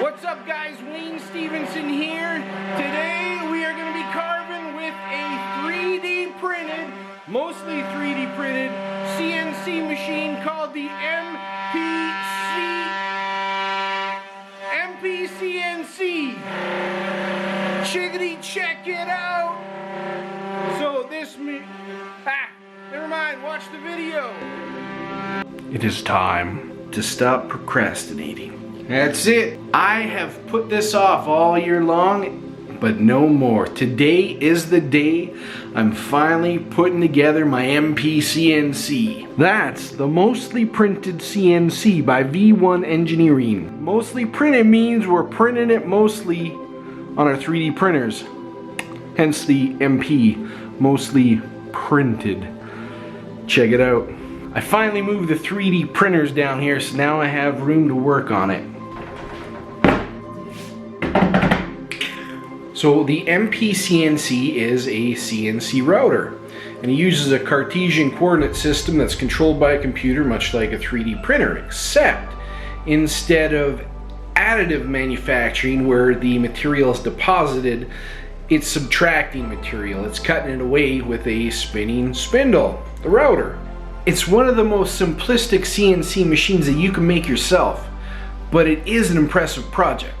What's up guys, Wayne Stevenson here. Today we are going to be carving with a 3D printed, mostly 3D printed CNC machine called the MPCNC. Chickadee, check it out. So never mind, watch the video. It is time to stop procrastinating. That's it. I have put this off all year long, but no more. Today is the day I'm finally putting together my MPCNC. That's the mostly printed CNC by V1 Engineering. Mostly printed means we're printing it mostly on our 3D printers. Hence the MP, mostly printed. Check it out. I finally moved the 3D printers down here, so now I have room to work on it. So the MPCNC is a CNC router, and it uses a Cartesian coordinate system that's controlled by a computer, much like a 3D printer, except instead of additive manufacturing where the material is deposited, it's subtracting material. It's cutting it away with a spinning spindle, the router. It's one of the most simplistic CNC machines that you can make yourself, but it is an impressive project.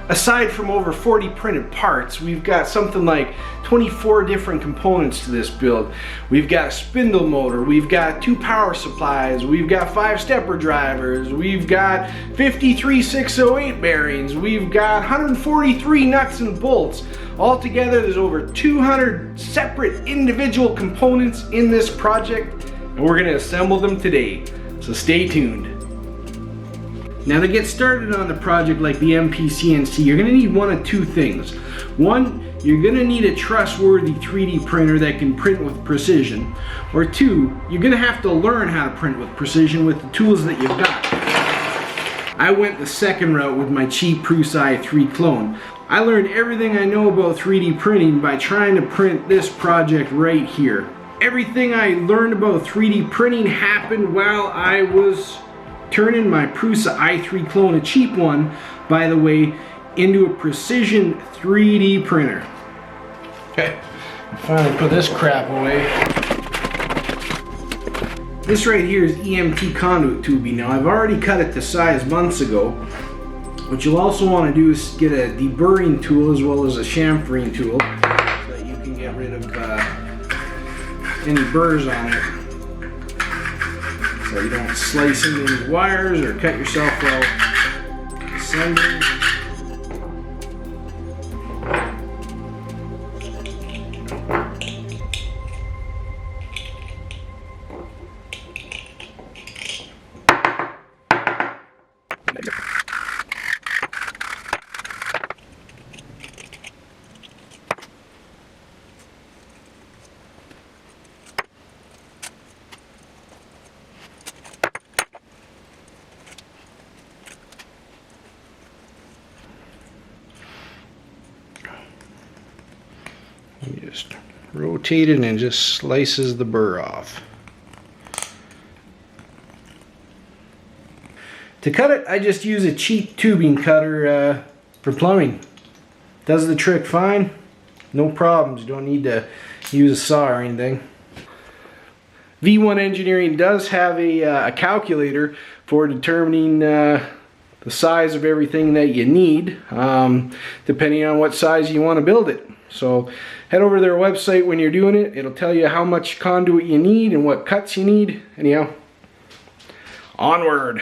Aside from over 40 printed parts, we've got something like 24 different components to this build. We've got a spindle motor, we've got 2 power supplies, we've got 5 stepper drivers, we've got 53608 bearings, we've got 143 nuts and bolts. Altogether, there's over 200 separate individual components in this project, and we're going to assemble them today. So stay tuned. Now, to get started on the project like the MPCNC, you're going to need one of two things. One, you're going to need a trustworthy 3D printer that can print with precision. Or two, you're going to have to learn how to print with precision with the tools that you've got. I went the second route with my cheap Prusa i3 clone. I learned everything I know about 3D printing by trying to print this project right here. Everything I learned about 3D printing happened while I was turning my Prusa i3 clone, a cheap one by the way, into a precision 3D printer. Okay, finally put this crap away. This right here is EMT conduit tubing. Now I've already cut it to size months ago. What you'll also want to do is get a deburring tool as well as a chamfering tool so that you can get rid of any burrs on it, so you don't slice into any wires or cut yourself while assembling. You just rotate it and it just slices the burr off. To cut it, I just use a cheap tubing cutter for plumbing. Does the trick fine. No problems. You don't need to use a saw or anything. V1 Engineering does have a calculator for determining the size of everything that you need, depending on what size you want to build it. So head over to their website when you're doing it. It'll tell you how much conduit you need and what cuts you need. Anyhow, onward.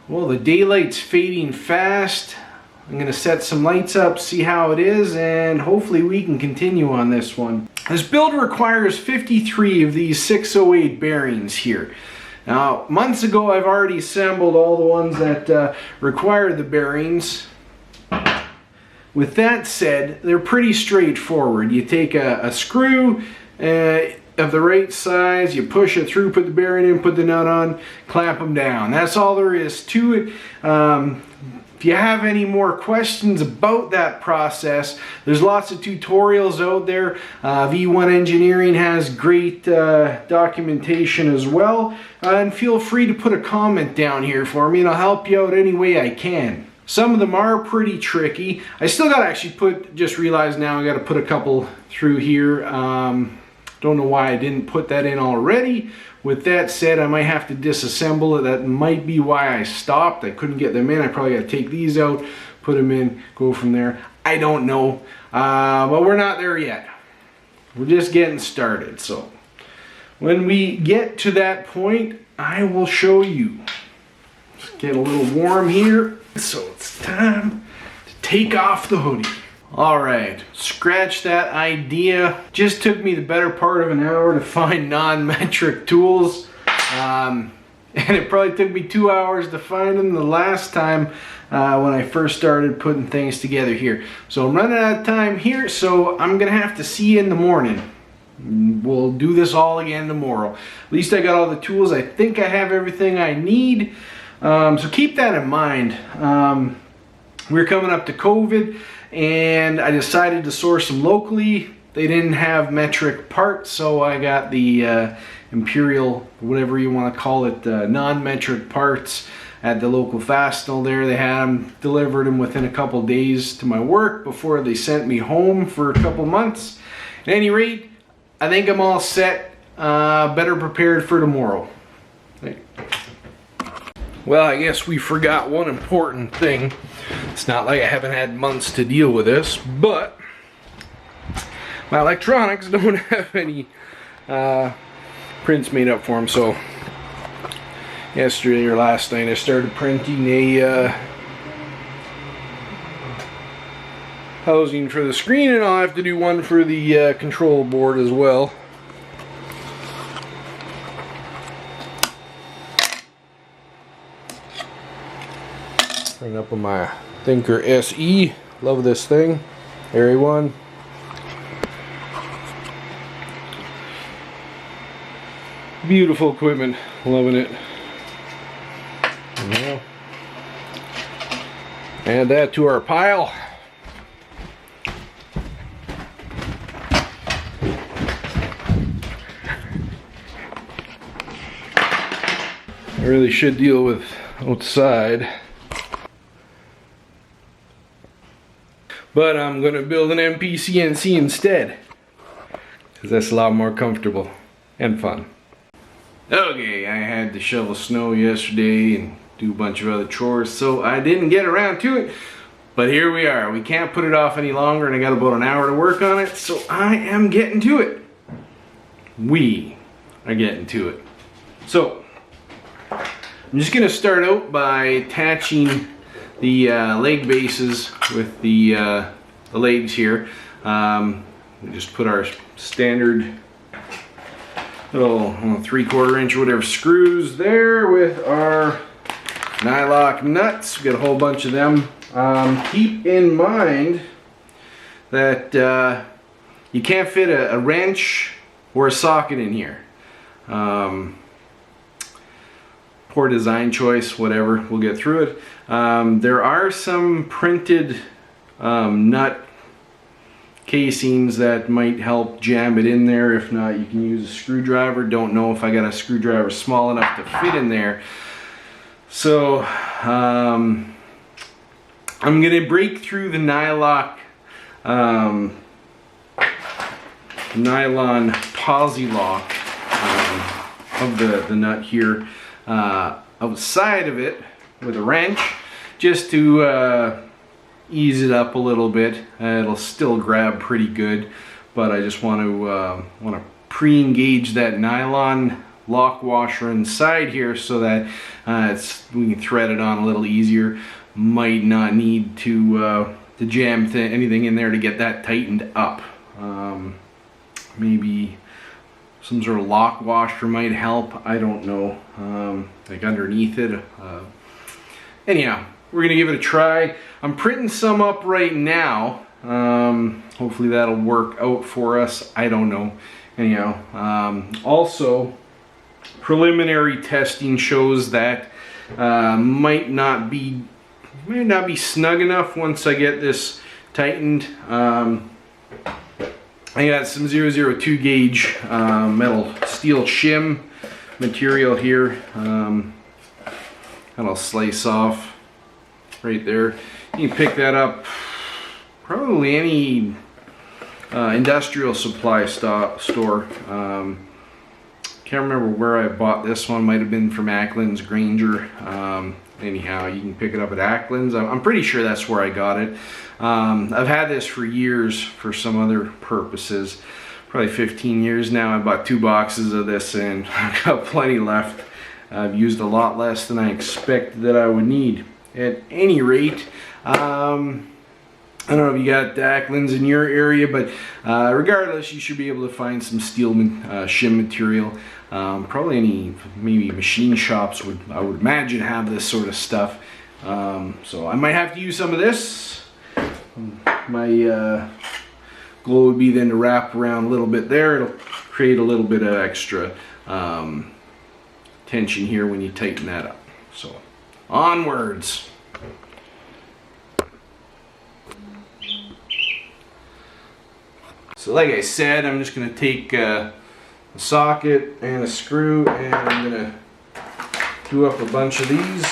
Well, the daylight's fading fast. I'm going to set some lights up, see how it is, and hopefully we can continue on this one. This build requires 53 of these 608 bearings here. Now, months ago I've already assembled all the ones that require the bearings. With that said, they're pretty straightforward. You take a screw, a of the right size, you push it through, put the bearing in, put the nut on, clamp them down. That's all there is to it. If you have any more questions about that process, there's lots of tutorials out there. V1 Engineering has great documentation as well. And feel free to put a comment down here for me and I'll help you out any way I can. Some of them are pretty tricky. I still got to actually just realized now I got to put a couple through here. Don't know why I didn't put that in already. With that said, I might have to disassemble it. That might be why I stopped. I couldn't get them in. I probably got to take these out, put them in, go from there. I don't know. But we're not there yet. We're just getting started. So when we get to that point, I will show you. Just get a little warm here. So it's time to take off the hoodie. Alright, scratch that idea. Just took me the better part of an hour to find non-metric tools. And it probably took me 2 hours to find them the last time when I first started putting things together here. So I'm running out of time here, so I'm going to have to see you in the morning. We'll do this all again tomorrow. At least I got all the tools. I think I have everything I need. So keep that in mind. We're coming up to COVID. And I decided to source them locally. They didn't have metric parts, so I got the Imperial, whatever you want to call it, non-metric parts at the local Fastenal there. They had them, delivered them within a couple days to my work before they sent me home for a couple months. At any rate, I think I'm all set, better prepared for tomorrow. Well, I guess we forgot one important thing. It's not like I haven't had months to deal with this, but my electronics don't have any prints made up for them. So yesterday or last night I started printing a housing for the screen, and I'll have to do one for the control board as well. Bring up on my Thinker SE. Love this thing. Area 1. Beautiful equipment. Loving it. Now, add that to our pile. I really should deal with outside. But I'm going to build an MPCNC instead, because that's a lot more comfortable and fun. Okay, I had to shovel snow yesterday and do a bunch of other chores, so I didn't get around to it. But here we are. We can't put it off any longer, and I got about an hour to work on it, so I am getting to it. We are getting to it. So, I'm just going to start out by attaching the leg bases with the legs here. We just put our standard little 3/4 inch or whatever screws there with our nylock nuts. We got a whole bunch of them. Keep in mind that you can't fit a wrench or a socket in here. Poor design choice, whatever, we'll get through it. There are some printed nut casings that might help jam it in there. If not, you can use a screwdriver. Don't know if I got a screwdriver small enough to fit in there. So I'm gonna break through the nylon posi lock of the nut here outside of it with a wrench, just to ease it up a little bit. It'll still grab pretty good, but I just want to pre-engage that nylon lock washer inside here so that we can thread it on a little easier. Might not need to jam anything in there to get that tightened up. Maybe some sort of lock washer might help. I don't know. Like underneath it. Anyhow, we're gonna give it a try. I'm printing some up right now. Hopefully that'll work out for us. I don't know. anyhow, also preliminary testing shows that might not be snug enough once I get this tightened. I got some 002 gauge metal steel shim material here, and I'll slice off right there. You can pick that up probably any industrial supply store. Can't remember where I bought this one. Might have been from Ackland's Granger. Anyhow, you can pick it up at Ackland's. I'm pretty sure that's where I got it. I've had this for years for some other purposes. Probably 15 years now. I bought 2 boxes of this and I've got plenty left. I've used a lot less than I expected that I would need. At any rate, I don't know if you got Ackland's in your area, but regardless, you should be able to find some steel shim material. Probably any maybe machine shops I would imagine have this sort of stuff. So I might have to use some of this. My goal would be then to wrap around a little bit there. It'll create a little bit of extra tension here when you tighten that up. So onwards. So like I said, I'm just going to take a socket and a screw, and I'm going to do up a bunch of these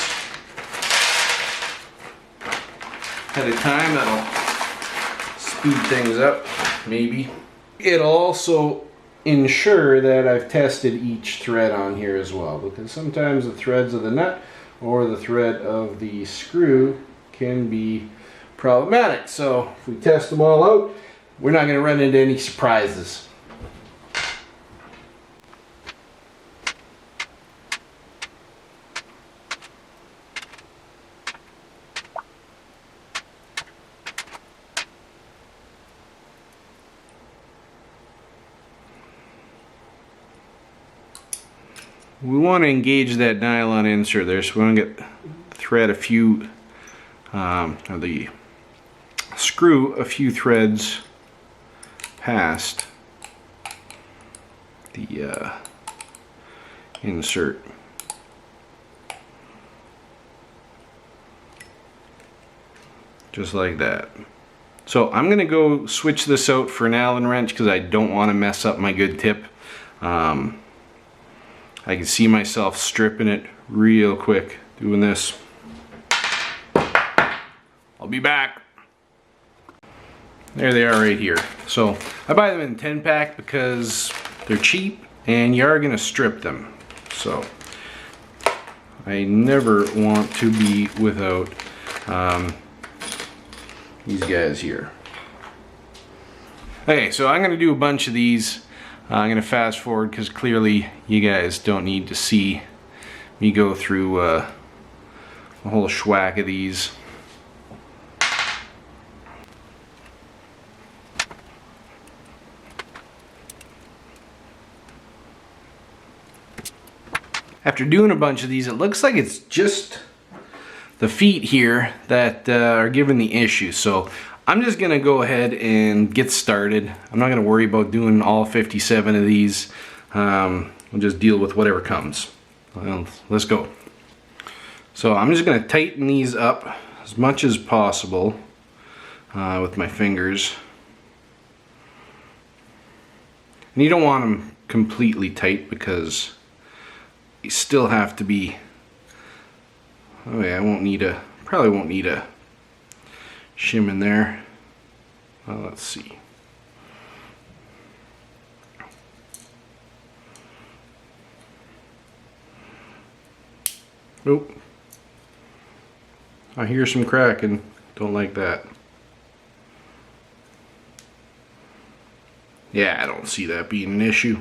at a time. That'll speed things up, maybe. It'll also ensure that I've tested each thread on here as well, because sometimes the threads of the nut or the thread of the screw can be problematic. So if we test them all out, we're not going to run into any surprises. We want to engage that nylon insert there, so we want to get the thread a few, or the screw a few threads past the insert. Just like that. So I'm gonna go switch this out for an Allen wrench because I don't want to mess up my good tip. I can see myself stripping it real quick doing this. I'll be back. There they are right here. So I buy them in 10-pack because they're cheap and you are going to strip them. So I never want to be without these guys here. Okay, so I'm going to do a bunch of these. I'm going to fast forward because clearly you guys don't need to see me go through a whole schwack of these. After doing a bunch of these, it looks like it's just the feet here that are giving the issue. So I'm just gonna go ahead and get started. I'm not gonna worry about doing all 57 of these. We'll just deal with whatever comes. Well, let's go. So I'm just gonna tighten these up as much as possible with my fingers. And you don't want them completely tight because you still have to be. Oh yeah, probably won't need a shim in there. Well, let's see. Nope. I hear some cracking. Don't like that. Yeah, I don't see that being an issue.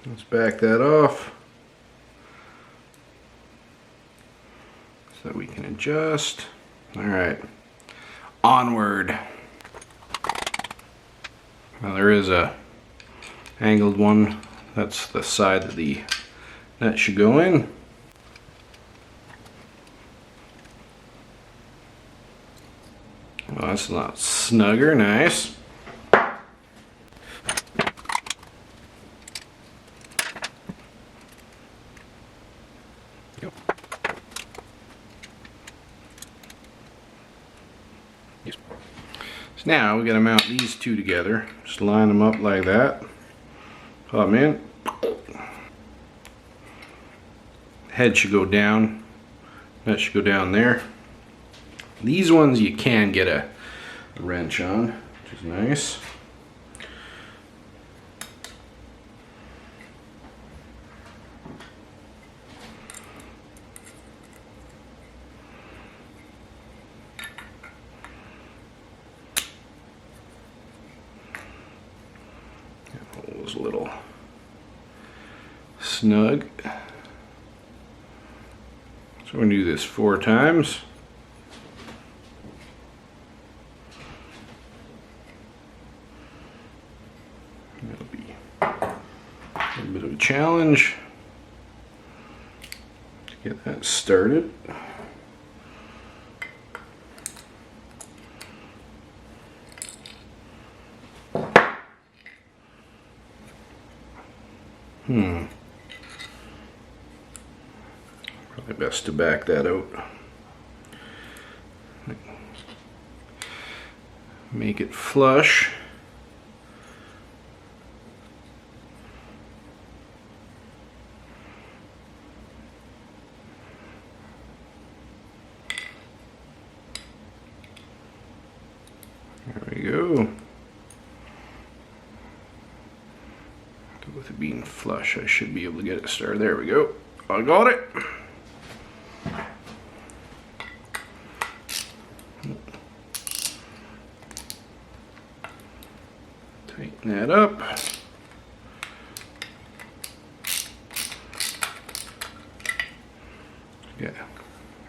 Let's back that off so that we can adjust. All right, onward. Now there is a angled one. That's the side that the nut should go in. Oh, that's a lot snugger, nice. So now we gotta mount these two together. Just line them up like that. Put them in. Head should go down. That should go down there. These ones you can get a wrench on, which is nice. Hold those a little snug. So we're going to do this 4 times. That'll be a bit of a challenge to get that started. Probably best to back that out. Make it flush. There we go. With it being flush, I should be able to get it started. There we go. I got it. Tighten that up. Yeah,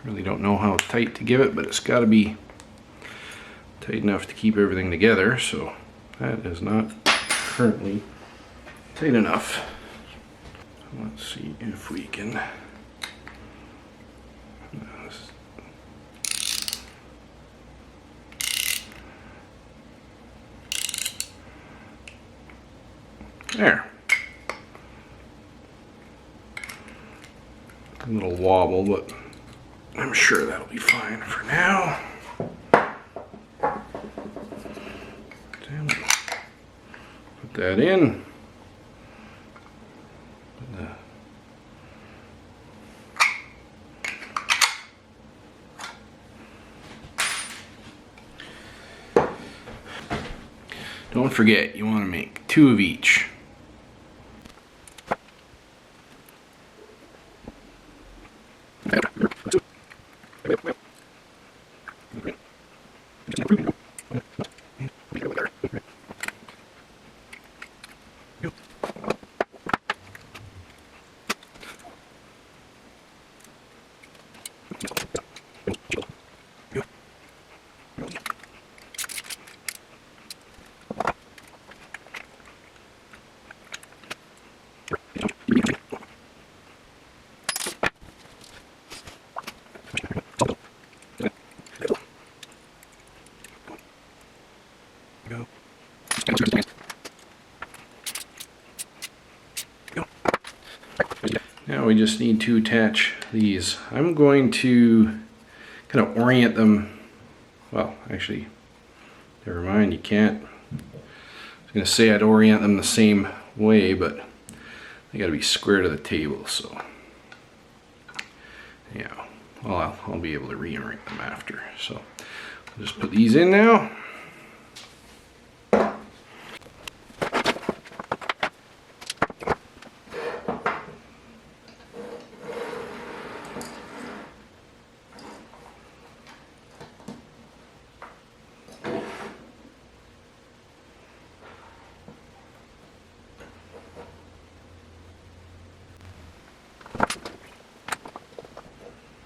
really don't know how tight to give it, but it's got to be tight enough to keep everything together. So that is not currently tight enough. Let's see if we can. There. A little wobble, but I'm sure that'll be fine for now. Put that in. Don't forget, you want to make 2 of each. Now we just need to attach these. I'm going to kind of orient them. Well, actually, never mind, you can't. I was going to say I'd orient them the same way, but they got to be square to the table, so yeah, well, I'll be able to reorient them after. So I'll just put these in now.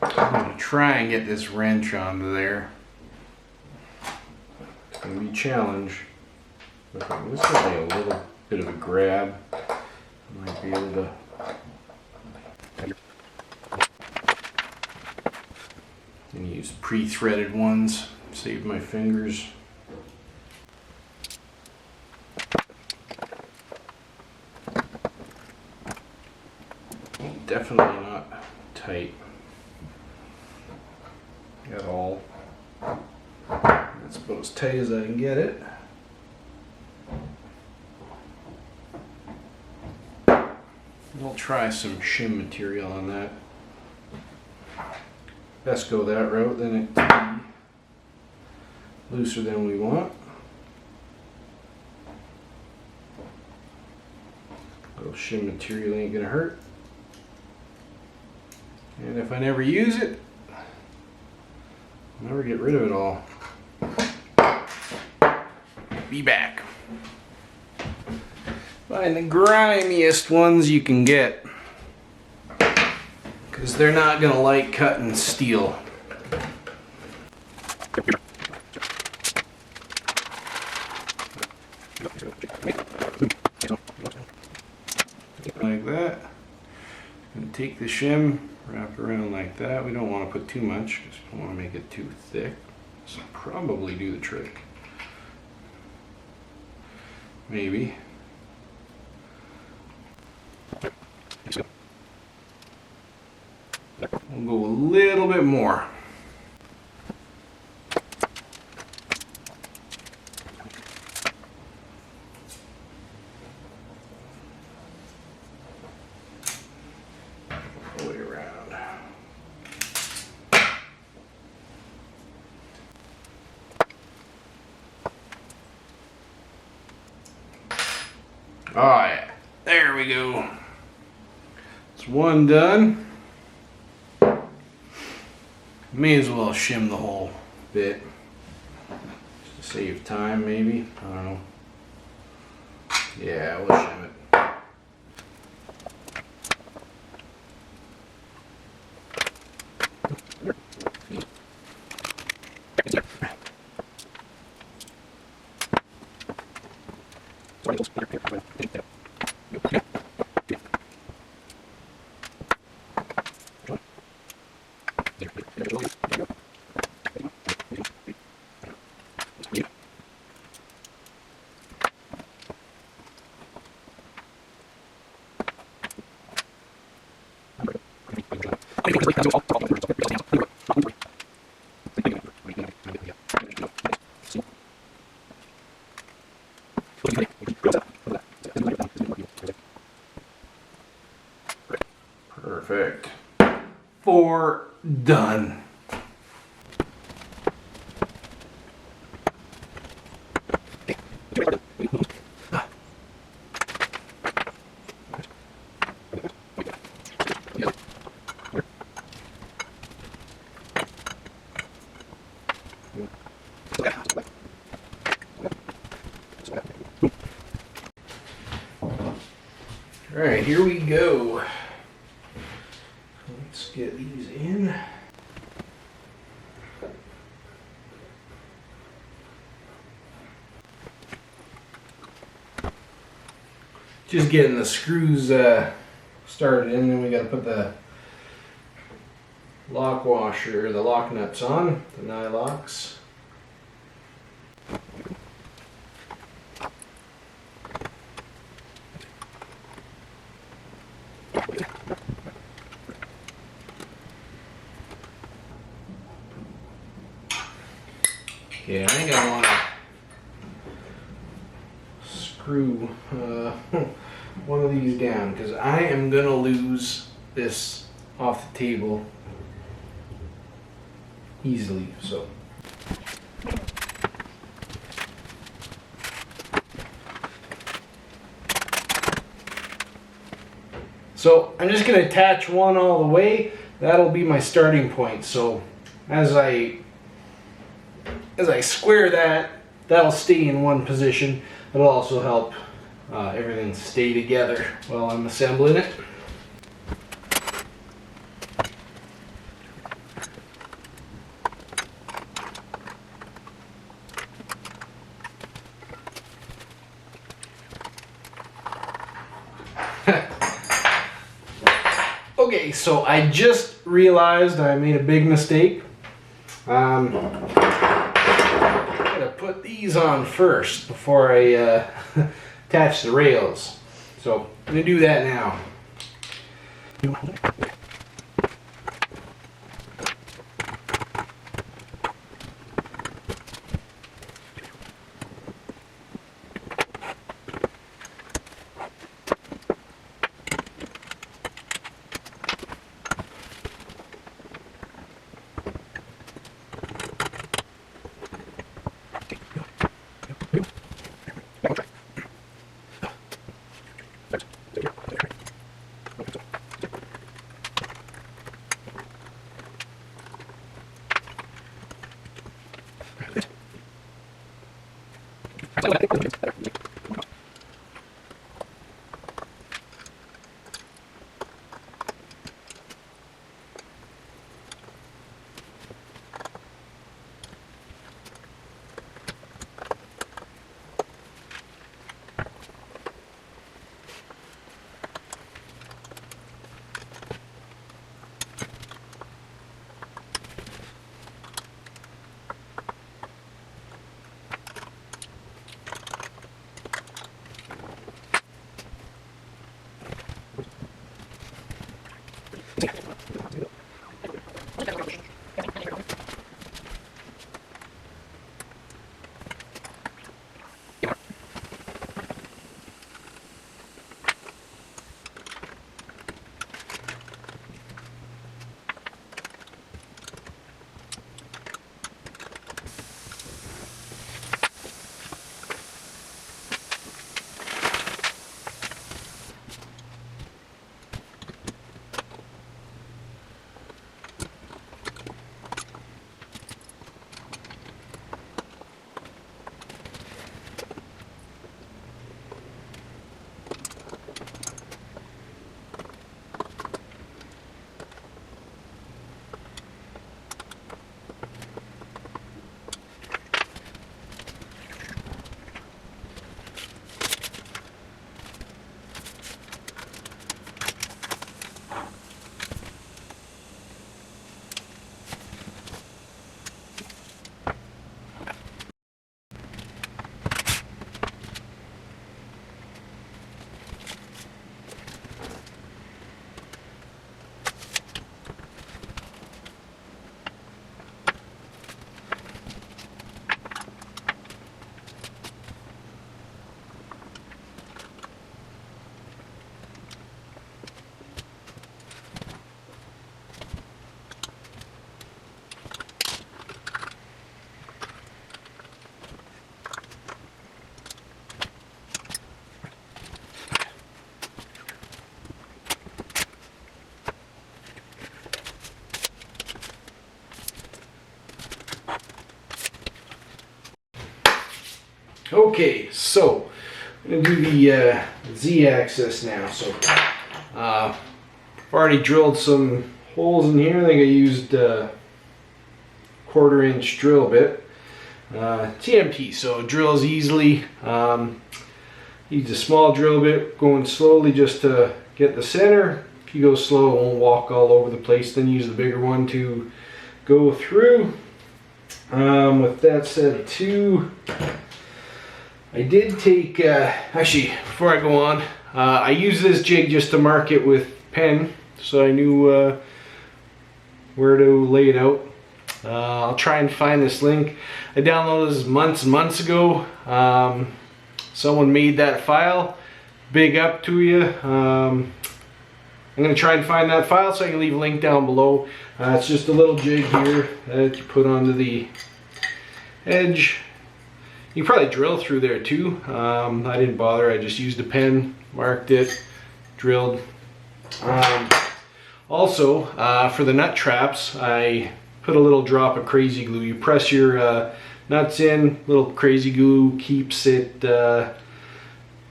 I'm going to try and get this wrench onto there. It's going to be a challenge. Okay, this is only a little bit of a grab. I might be able to. I'm going to use pre-threaded ones Save my fingers. Definitely not tight at all. That's about as tight as I can get it. I'll try some shim material on that. Best go that route, then it's looser than we want. A little shim material ain't gonna hurt. And if I never use it, I'll never get rid of it all. Be back. Find the grimiest ones you can get, because they're not going to like cutting steel. Like that. And take the shim, wrap it around like that. We don't want to put too much because we don't want to make it too thick. This will probably do the trick. Maybe. We'll go a little bit more. All the way around. Oh yeah, there we go. It's one done. May as well shim the whole bit, just to save time maybe, I don't know. Yeah, we'll shim it. Perfect. 4 done. All right, here we go. Let's get these in. Just getting the screws started in, then we got to put the lock washer, or the lock nuts on, the nylocks. Yeah, I think I want to screw one of these down because I am going to lose this off the table easily. So I'm just going to attach one all the way. That'll be my starting point. So as I square that, that'll stay in one position. It'll also help everything stay together while I'm assembling it. Okay, so I just realized I made a big mistake. put these on first before I attach the rails. So I'm going to do that now. Okay, so I'm going to do the Z-axis now. So I've already drilled some holes in here. I think I used a 1/4 inch drill bit. TMP, so it drills easily. Use a small drill bit going slowly just to get the center. If you go slow, it won't walk all over the place. Then use the bigger one to go through. With that said too, I did take, actually before I go on, I use this jig just to mark it with pen so I knew where to lay it out. I'll try and find this link. I downloaded this months and months ago. Someone made that file. Big up to you. I'm going to try and find that file so I can leave a link down below. It's just a little jig here that you put onto the edge. You can probably drill through there too. I didn't bother. I just used a pen, marked it, drilled. Also, for the nut traps, I put a little drop of crazy glue. You press your nuts in, little crazy glue keeps it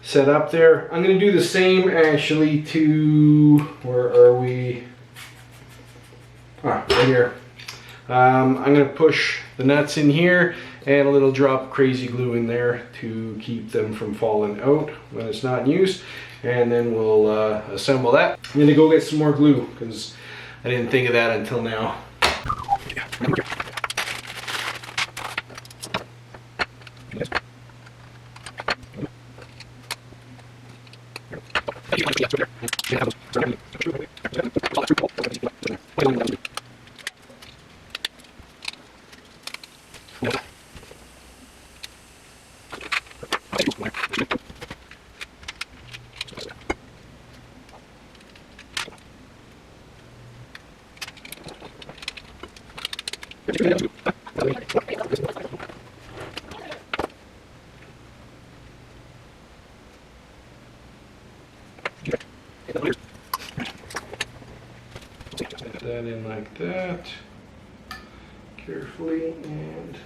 set up there. I'm going to do the same actually to, where are we? Right here. I'm going to push the nuts in here and a little drop of crazy glue in there to keep them from falling out when it's not in use. And then we'll assemble that. I'm going to go get some more glue because I didn't think of that until now. That in like that, carefully, and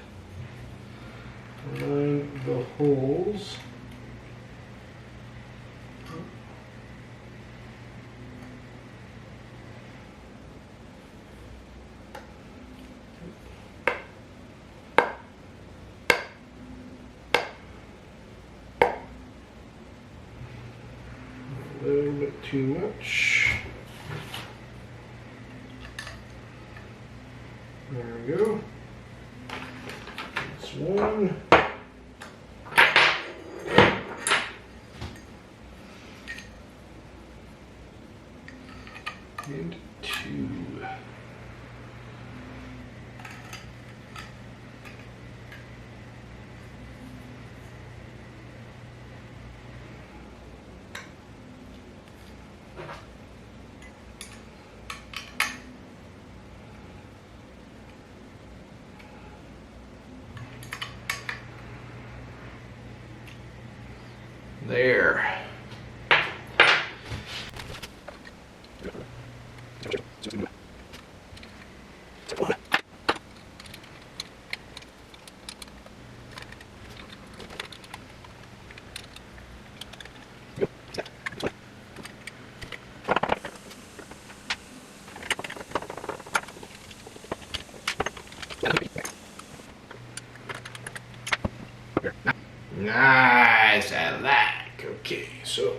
align the holes. A little bit too much. There we go. That's one. And two. There. Nice, I like. Okay, so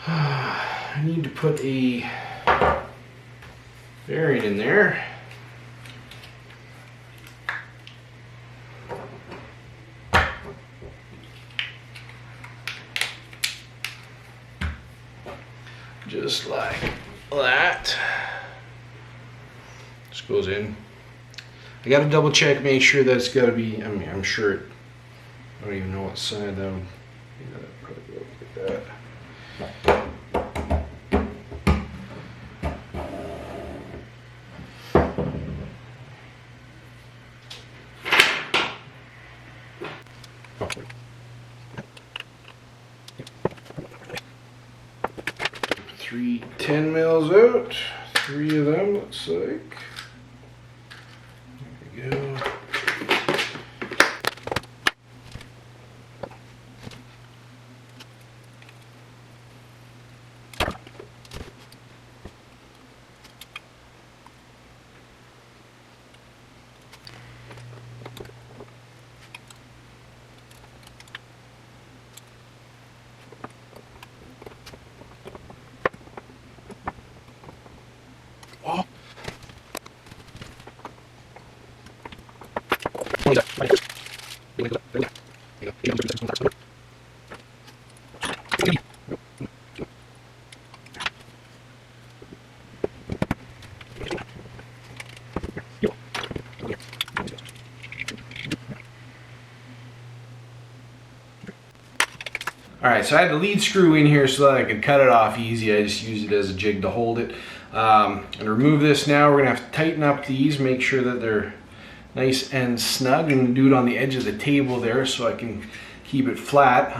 I need to put a bearing in there. Just like that. Just goes in. I gotta double check, make sure that it's gotta be, I mean, I'm sure it, I don't even know what side that would, yeah, that'd probably go like that. Three 10 mils out, 3 of them looks like. There we go. Alright, so I had the lead screw in here so that I could cut it off easy. I just used it as a jig to hold it. And to remove this now, we're going to have to tighten up these, make sure that they're nice and snug. I'm going to do it on the edge of the table there so I can keep it flat.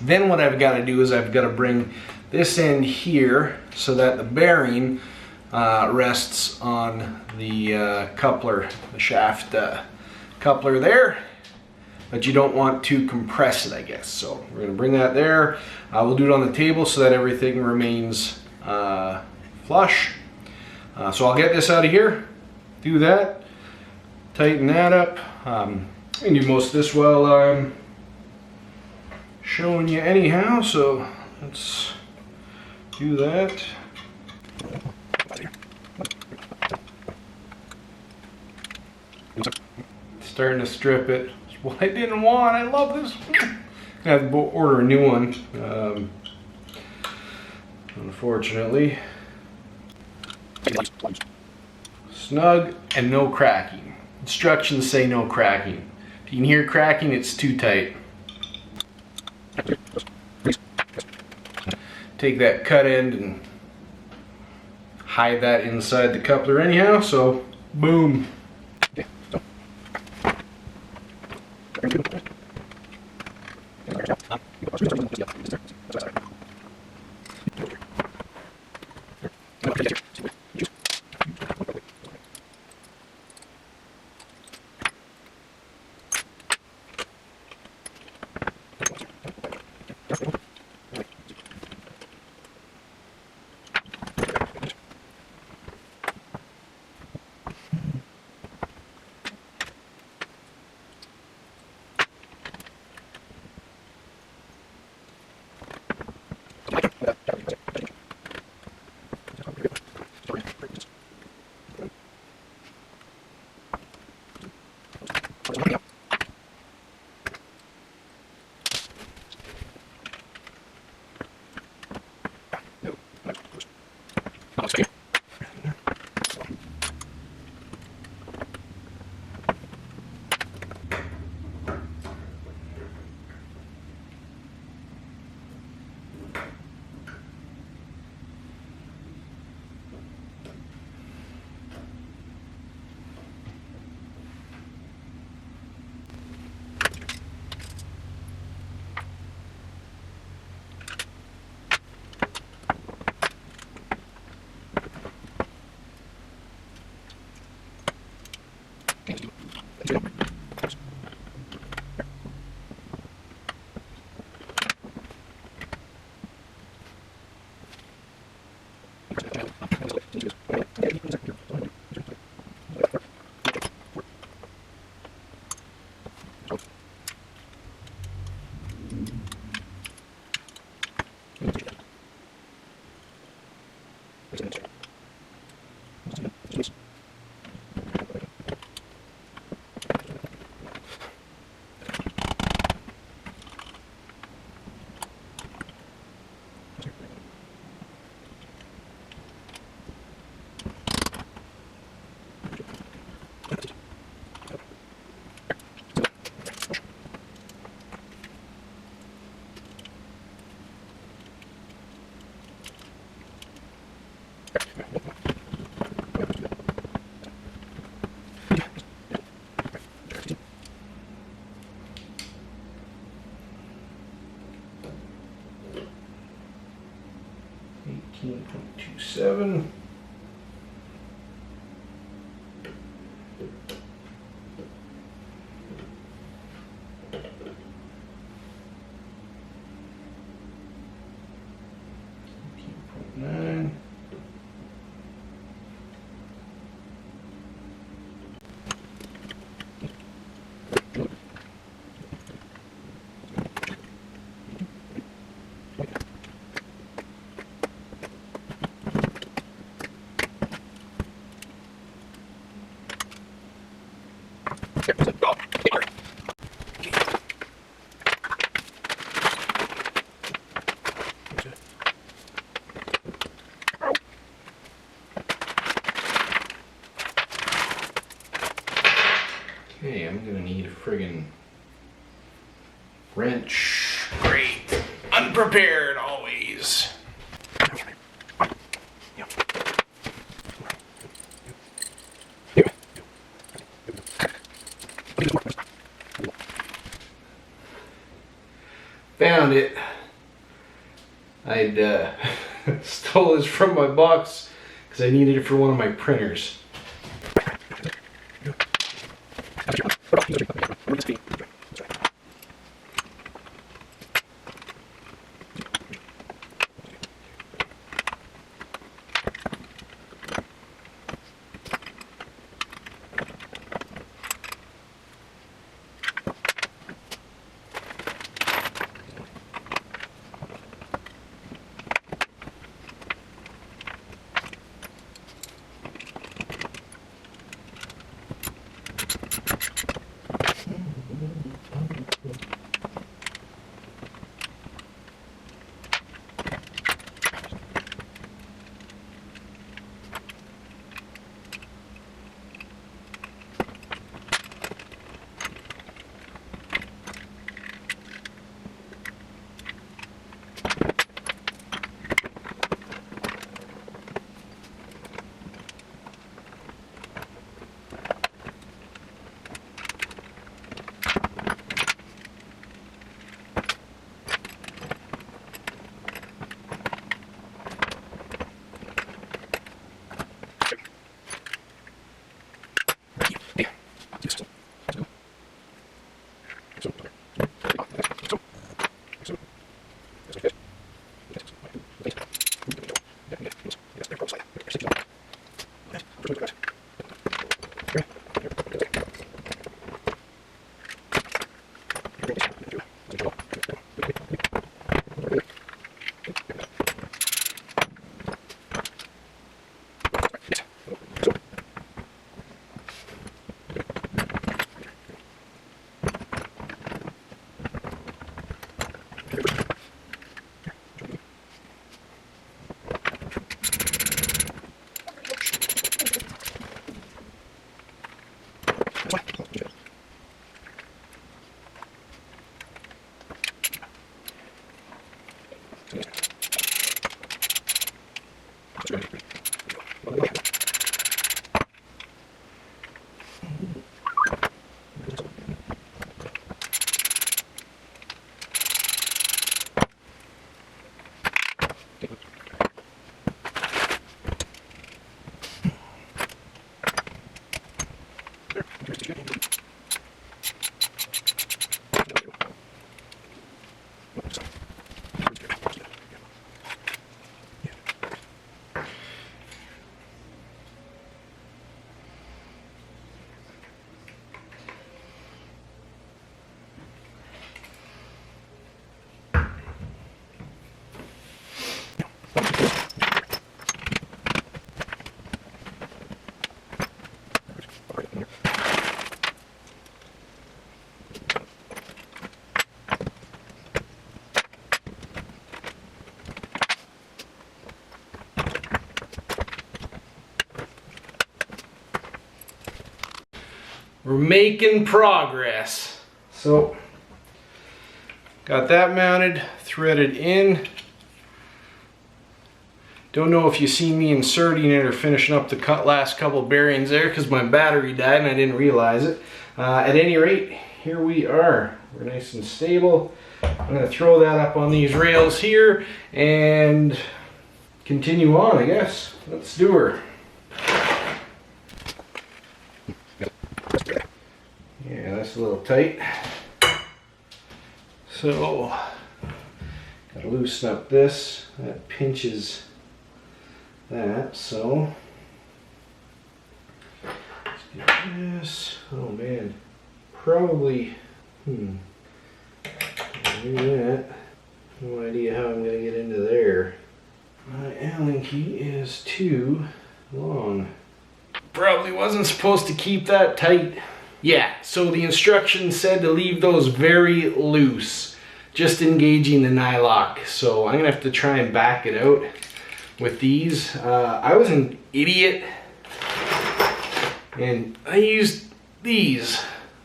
Then what I've got to do is I've got to bring this end here so that the bearing rests on the coupler, the shaft coupler there. But you don't want to compress it, I guess. So we're going to bring that there. We'll do it on the table so that everything remains flush. So I'll get this out of here, do that, tighten that up. I can do most of this while I'm showing you anyhow, so let's do that. Starting to strip it. what I didn't want. I love this. I have to order a new one. Unfortunately. Snug and no cracking. Instructions say no cracking. If you can hear cracking, it's too tight. Take that cut end and hide that inside the coupler anyhow, so boom. .27. Okay, I'm gonna need a friggin' wrench. Great. Unprepared always. Found it. I'd stole this from my box because I needed it for one of my printers. We're making progress. So, got that mounted, threaded in. Don't know if you see me inserting it or finishing up the last couple bearings there because my battery died and I didn't realize it. At any rate, here we are. We're nice and stable. I'm going to throw that up on these rails here and continue on, I guess. Let's do her. Yeah, that's a little tight. So, gotta loosen up this. That pinches that, so let's get this. Oh man, probably, do that. No idea how I'm gonna get into there. My Allen key is too long. Probably wasn't supposed to keep that tight. Yeah, so the instructions said to leave those very loose, just engaging the nylock. So I'm gonna have to try and back it out with these. I was an idiot and I used these.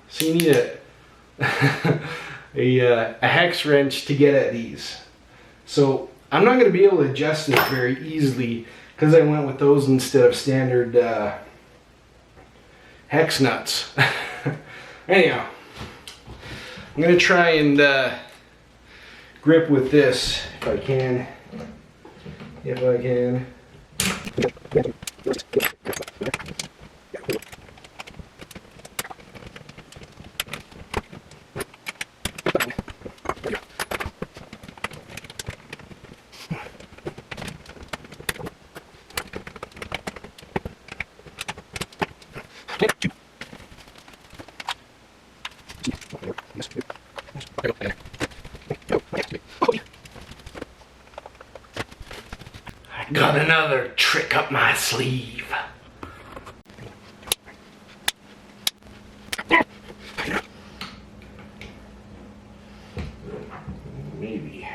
So you need a hex wrench to get at these. So I'm not going to be able to adjust this very easily because I went with those instead of standard hex nuts. Anyhow, I'm going to try and grip with this if I can. If I can. Got another trick up my sleeve. Maybe.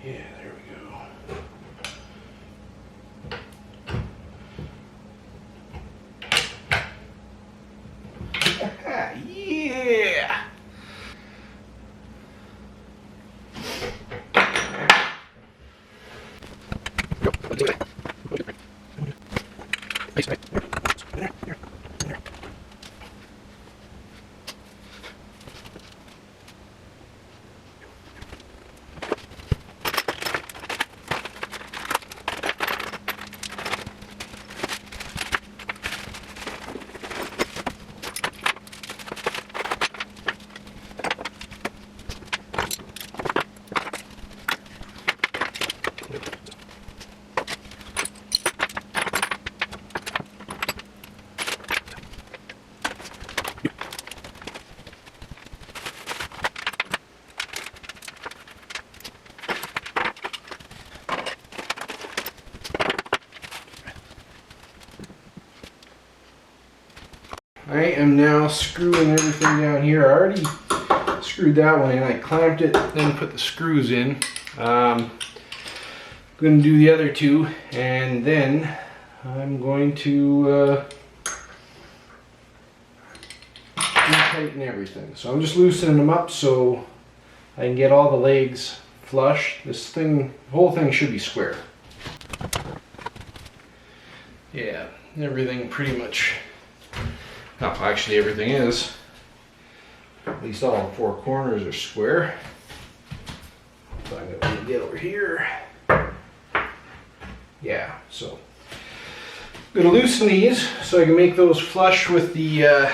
Yeah, there we go. Yeah! I am now screwing everything down here. I already screwed that one in. I clamped it, then put the screws in. I'm going to do the other two, and then I'm going to tighten everything. So I'm just loosening them up so I can get all the legs flush. This thing, the whole thing should be square. Yeah, everything pretty much. No, actually everything is. At least all four corners are square. Find out what we get over here. Yeah, so I'm gonna loosen these so I can make those flush with the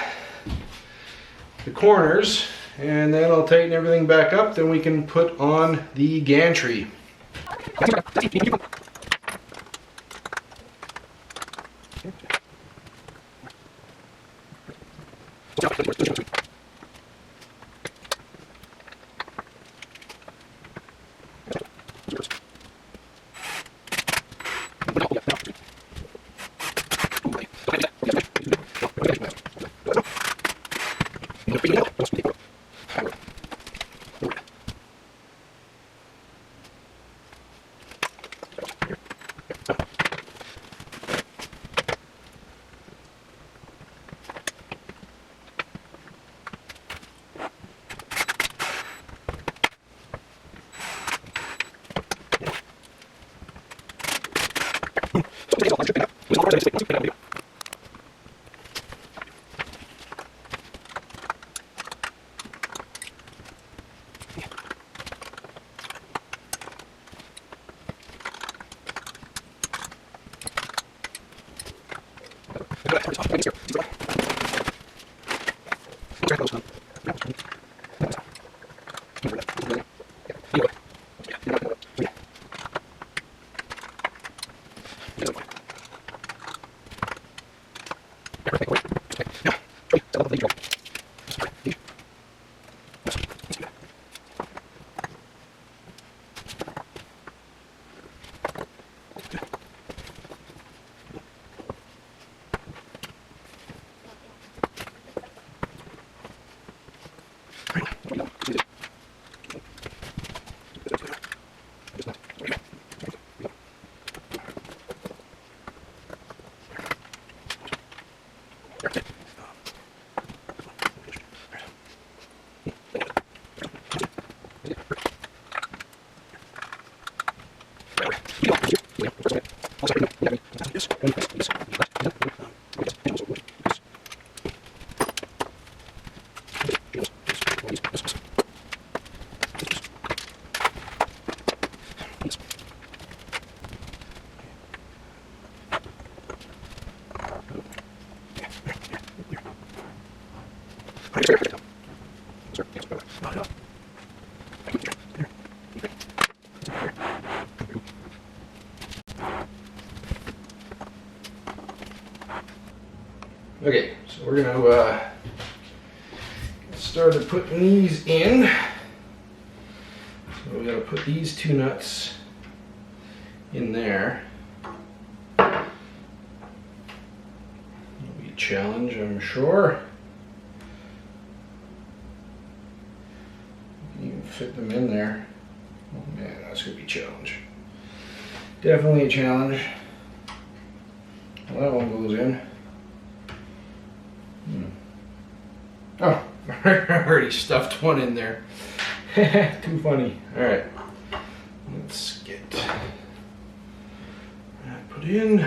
corners, and then I'll tighten everything back up. Then we can put on the gantry. Okay, so we're gonna start putting these in. So we gotta put these two nuts in there. It'll be a challenge, I'm sure. You can even fit them in there. Oh man, that's gonna be a challenge. Definitely a challenge. Well, that one goes in. Oh, I already stuffed one in there. Too funny. All right, let's get that put in.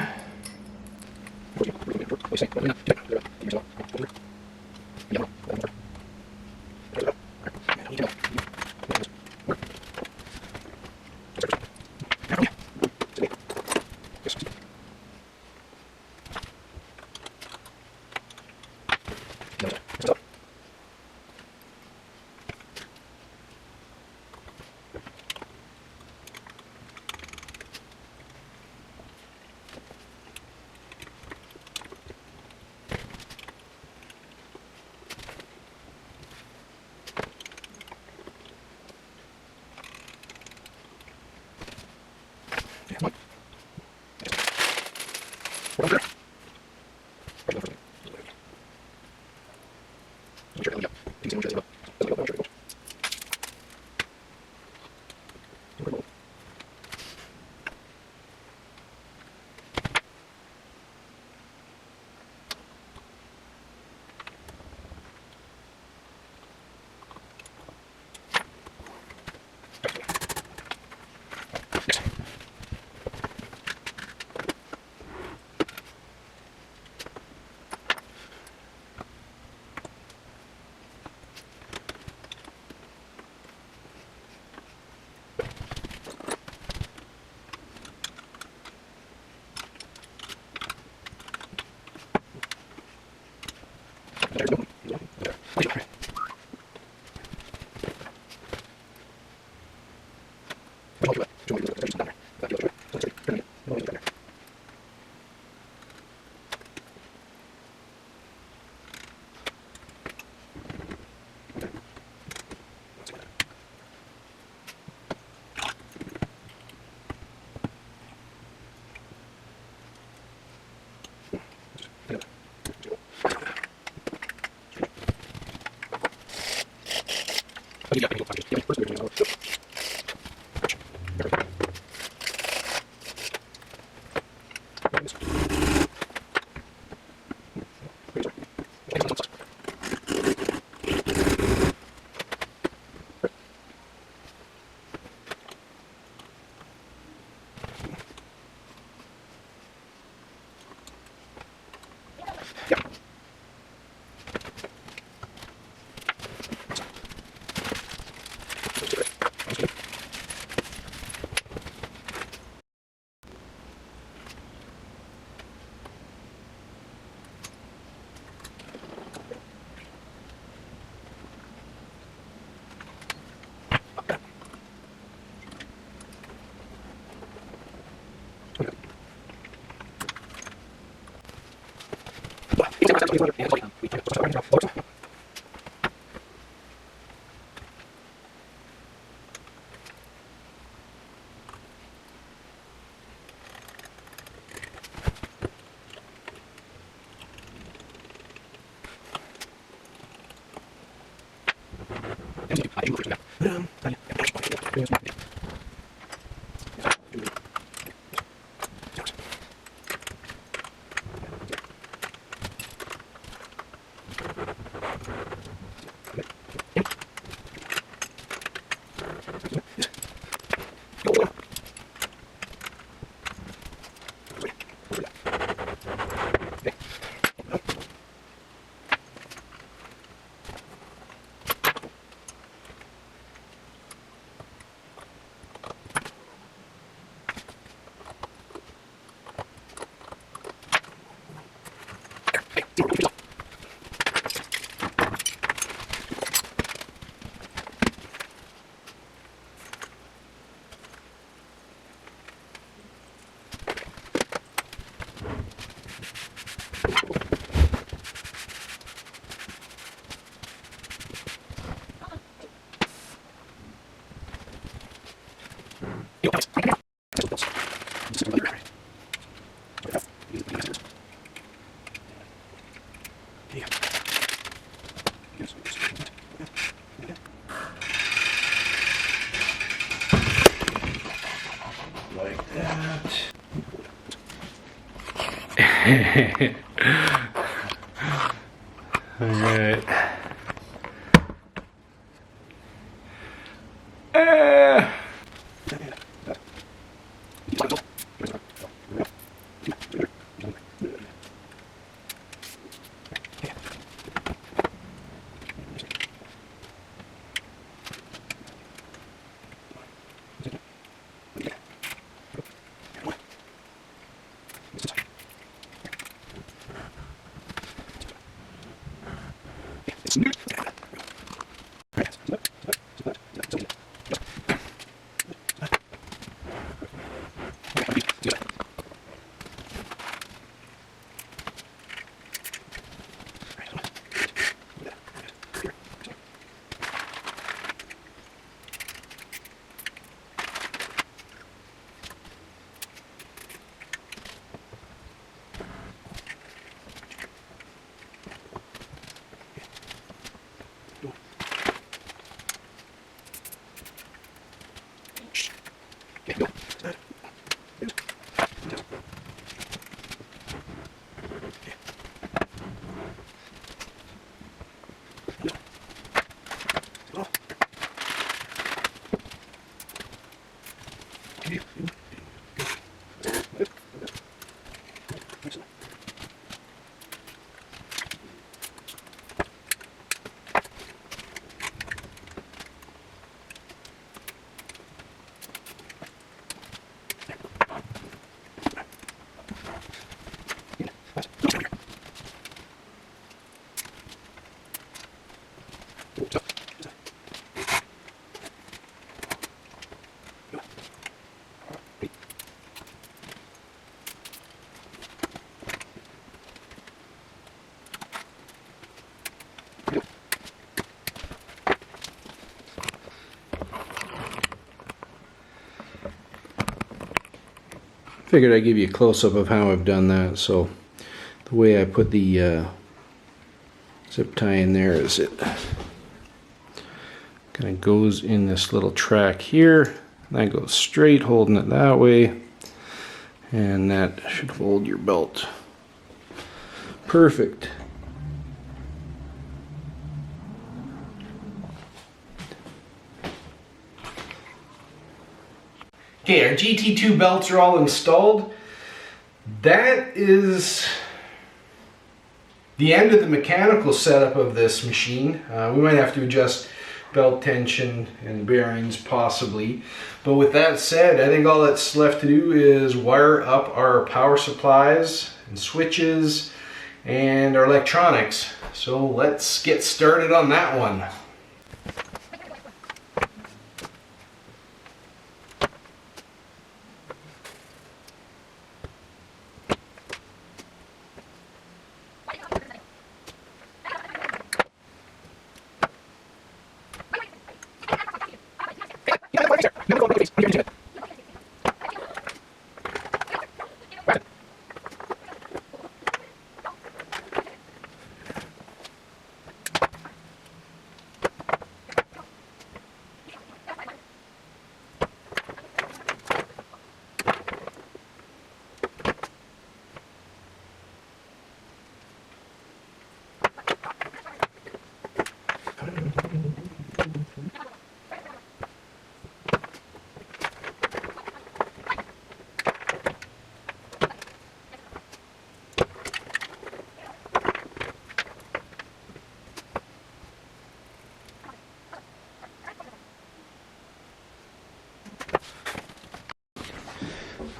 Like that. All right. Figured I'd give you a close-up of how I've done that. So the way I put the zip tie in there is it kind of goes in this little track here. That goes straight, holding it that way, and that should hold your belt perfect. Okay, our GT2 belts are all installed. That is the end of the mechanical setup of this machine. We might have to adjust belt tension and bearings possibly. But with that said, I think all that's left to do is wire up our power supplies and switches and our electronics. So let's get started on that one.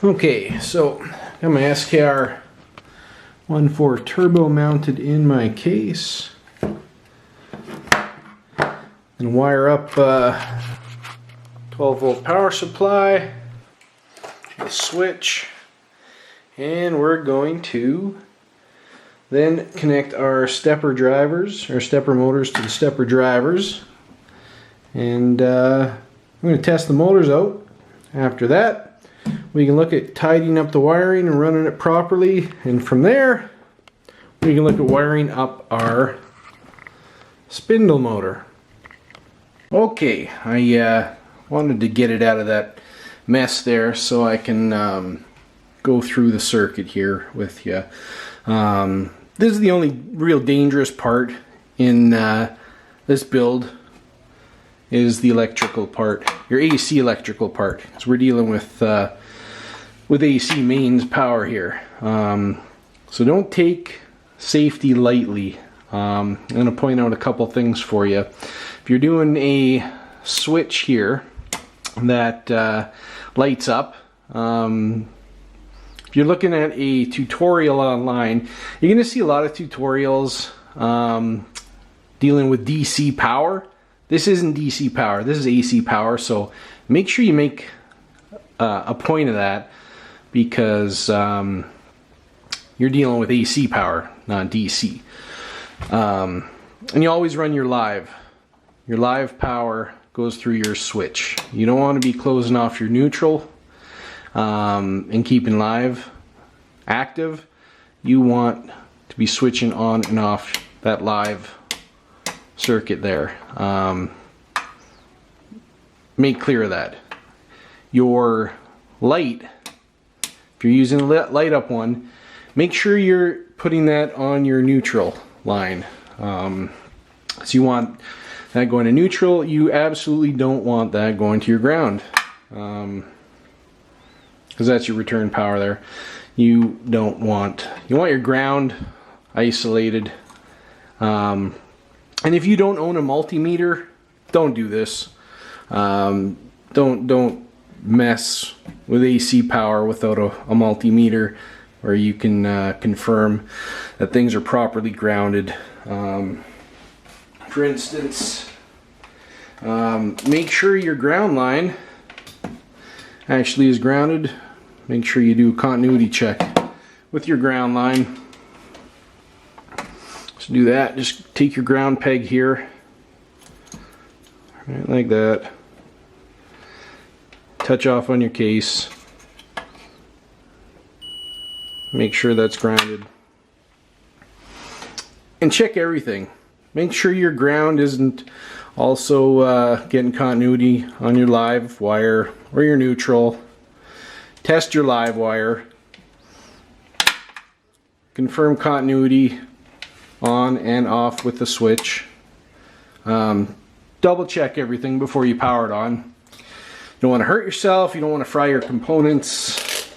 Okay, so got my SKR 1.4 turbo mounted in my case. And wire up 12 volt power supply, the switch, and we're going to then connect our stepper drivers, our stepper motors to the stepper drivers, and I'm going to test the motors out. After that, we can look at tidying up the wiring and running it properly, and from there we can look at wiring up our spindle motor. Okay, I wanted to get it out of that mess there so I can go through the circuit here with you. This is the only real dangerous part in this build, is the electrical part, your AC electrical part, because we're dealing with AC mains power here. So don't take safety lightly. I'm going to point out a couple things for you. If you're doing a switch here that lights up, if you're looking at a tutorial online, you're going to see a lot of tutorials dealing with DC power. This isn't DC power, this is AC power, so make sure you make a point of that, because you're dealing with AC power, not DC. And you always run your live. Your live power goes through your switch. You don't want to be closing off your neutral and keeping live active. You want to be switching on and off that live circuit there. Make clear of that. Your light, if you're using a light up one, make sure you're putting that on your neutral line. So you want that going to neutral. You absolutely don't want that going to your ground, because that's your return power there. You want your ground isolated. And if you don't own a multimeter, don't do this. Don't mess with AC power without a multimeter, where you can confirm that things are properly grounded. For instance, make sure your ground line actually is grounded. Make sure you do a continuity check with your ground line. So do that, just take your ground peg here, right like that, touch off on your case, make sure that's grounded, and check everything. Make sure your ground isn't also getting continuity on your live wire or your neutral. Test your live wire, confirm continuity on and off with the switch. Double check everything before you power it on. You don't want to hurt yourself, you don't want to fry your components.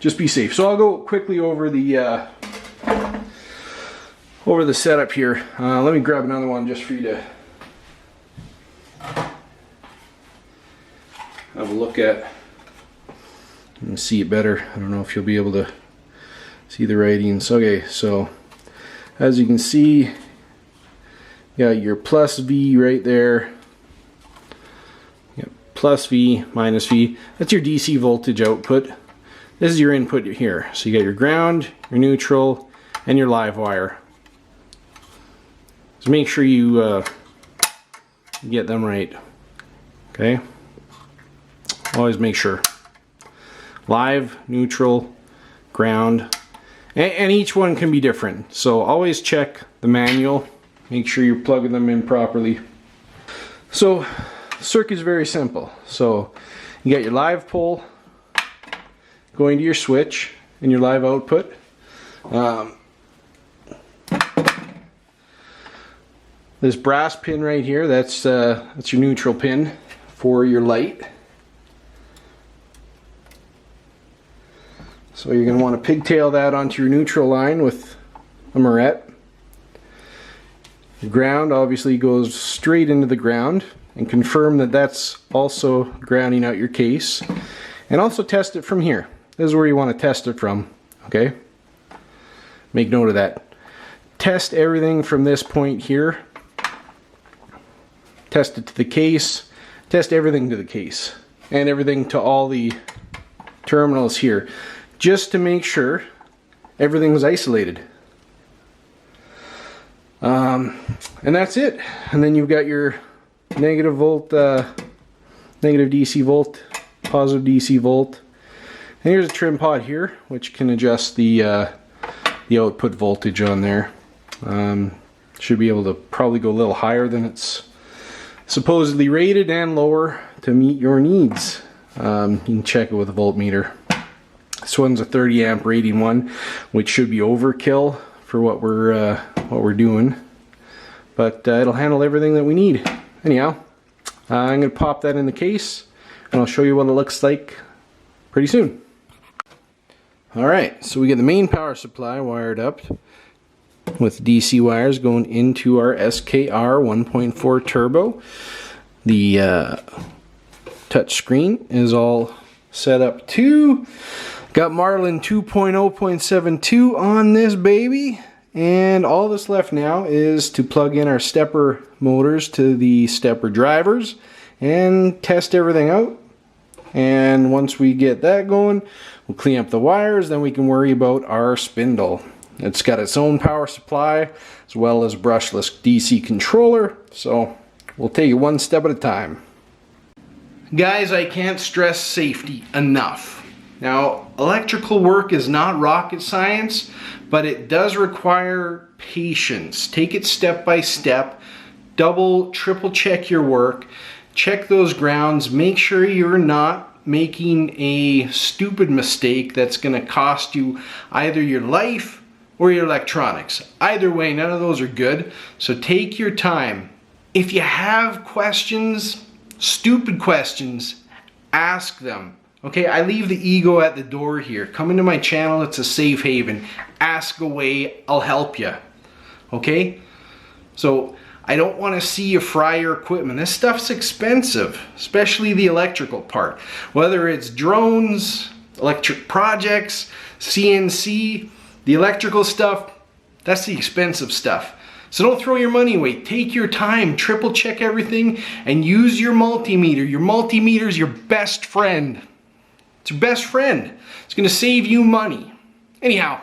Just be safe. So I'll go quickly over the setup here. Let me grab another one just for you to have a look at and see it better. I don't know if you'll be able to see the ratings. Okay, so as you can see, you got your plus V right there. Plus V, minus V. That's your DC voltage output. This is your input here. So you got your ground, your neutral, and your live wire. So make sure you get them right. Okay? Always make sure. Live, neutral, ground, and each one can be different. So always check the manual. Make sure you're plugging them in properly. So the circuit is very simple. So you got your live pole going to your switch and your live output. This brass pin right here, that's your neutral pin for your light. So you're going to want to pigtail that onto your neutral line with a moret. The ground obviously goes straight into the ground, and confirm that that's also grounding out your case. And also test it from here. This is where you want to test it from, okay? Make note of that. Test everything from this point here. Test it to the case. Test everything to the case. And everything to all the terminals here. Just to make sure everything's isolated. And that's it. And then you've got your negative volt, negative DC volt, positive DC volt. And here's a trim pod here, which can adjust the output voltage on there. Should be able to probably go a little higher than it's supposedly rated and lower to meet your needs. You can check it with a voltmeter. This one's a 30 amp rating one, which should be overkill for what we're doing, but it'll handle everything that we need. Anyhow, I'm going to pop that in the case, and I'll show you what it looks like pretty soon. Alright, so we get the main power supply wired up with DC wires going into our SKR 1.4 turbo. The touch screen is all set up too. Got Marlin 2.0.72 on this baby, and all that's left now is to plug in our stepper motors to the stepper drivers and test everything out. And once we get that going, we'll clean up the wires, then we can worry about our spindle. It's got its own power supply as well as brushless DC controller, so we'll take it one step at a time. Guys, I can't stress safety enough. Now, electrical work is not rocket science, but it does require patience. Take it step by step, double, triple check your work, check those grounds, make sure you're not making a stupid mistake that's going to cost you either your life or your electronics. Either way, none of those are good, so take your time. If you have questions, stupid questions, ask them. Okay, I leave the ego at the door here. Come into my channel, it's a safe haven. Ask away, I'll help you. Okay? So, I don't want to see you fry your equipment. This stuff's expensive, especially the electrical part. Whether it's drones, electric projects, CNC, the electrical stuff, that's the expensive stuff. So don't throw your money away. Take your time, triple check everything, and use your multimeter. Your multimeter is your best friend. It's your best friend. It's going to save you money. Anyhow,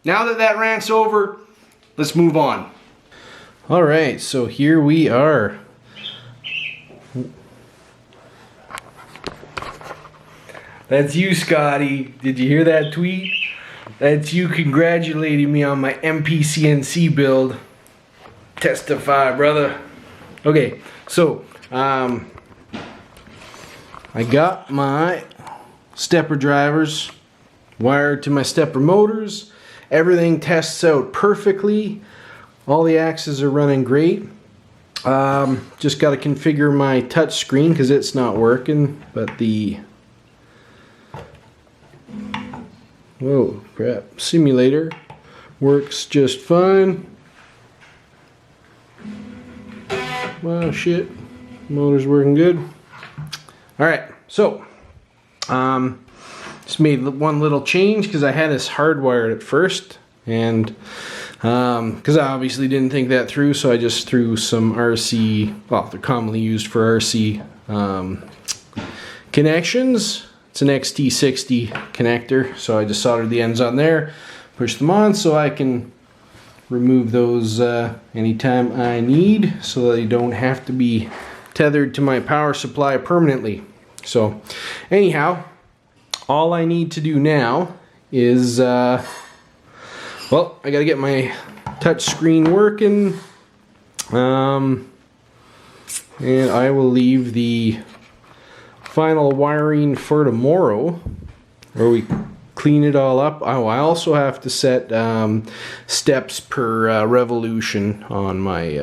now that that rant's over, let's move on. Alright, so here we are. That's you, Scotty. Did you hear that tweet? That's you congratulating me on my MPCNC build. Testify, brother. Okay, so I got my stepper drivers wired to my stepper motors. Everything tests out perfectly. All the axes are running great. Just got to configure my touch screen because it's not working, but the whoa crap simulator works just fine. Wow, shit, motor's working good. Alright, so just made one little change because I had this hardwired at first, and because I obviously didn't think that through, so I just threw some RC, well, they're commonly used for RC connections. It's an XT60 connector, so I just soldered the ends on there, pushed them on so I can remove those anytime I need, so that they don't have to be tethered to my power supply permanently. So anyhow, all I need to do now is well, I gotta get my touch screen working, and I will leave the final wiring for tomorrow, where we clean it all up. Oh, I also have to set steps per revolution on my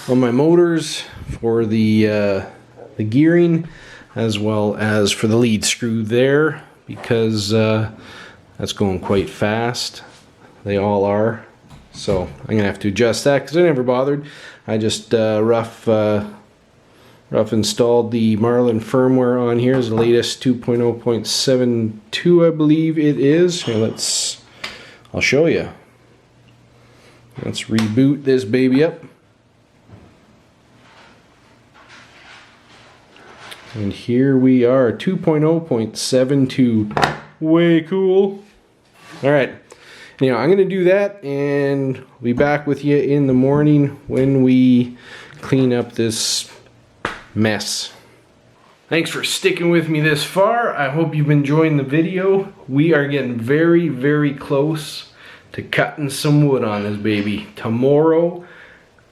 motors for the gearing, as well as for the lead screw there, because that's going quite fast. They all are. So I'm gonna have to adjust that because I never bothered. I just rough installed the Marlin firmware on here. Is the latest 2.0.72, I believe it is. Here, I'll show you. Let's reboot this baby up. And here we are, 2.0.72. Way cool. All right. Now I'm gonna do that, and I'll be back with you in the morning when we clean up this mess. Thanks for sticking with me this far. I hope you've enjoyed the video. We are getting very, very close to cutting some wood on this baby. Tomorrow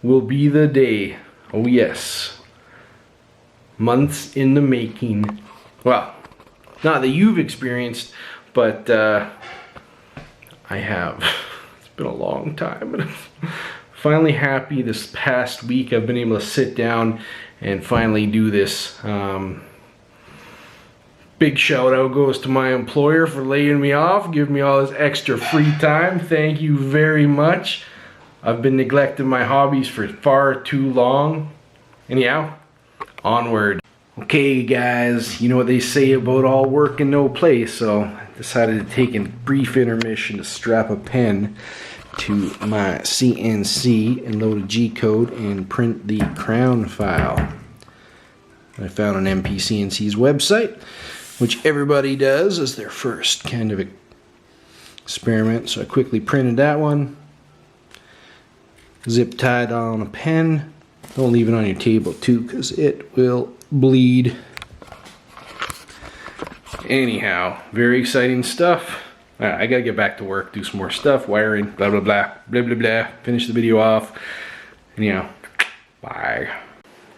will be the day. Oh yes. Months in the making. Well, not that you've experienced, but I have. It's been a long time, but I'm finally happy this past week I've been able to sit down and finally do this. Big shout out goes to my employer for laying me off, giving me all this extra free time. Thank you very much. I've been neglecting my hobbies for far too long. Anyhow, onward. Okay guys, you know what they say about all work and no play, so I decided to take a brief intermission to strap a pen to my CNC and load a G-code and print the crown file. I found on MPCNC's website, which everybody does as their first kind of experiment. So I quickly printed that one, zip tied on a pen. Don't leave it on your table too, because it will bleed. Anyhow, very exciting stuff. I gotta get back to work, do some more stuff, wiring, blah blah blah, blah blah blah. Finish the video off. Anyhow, bye.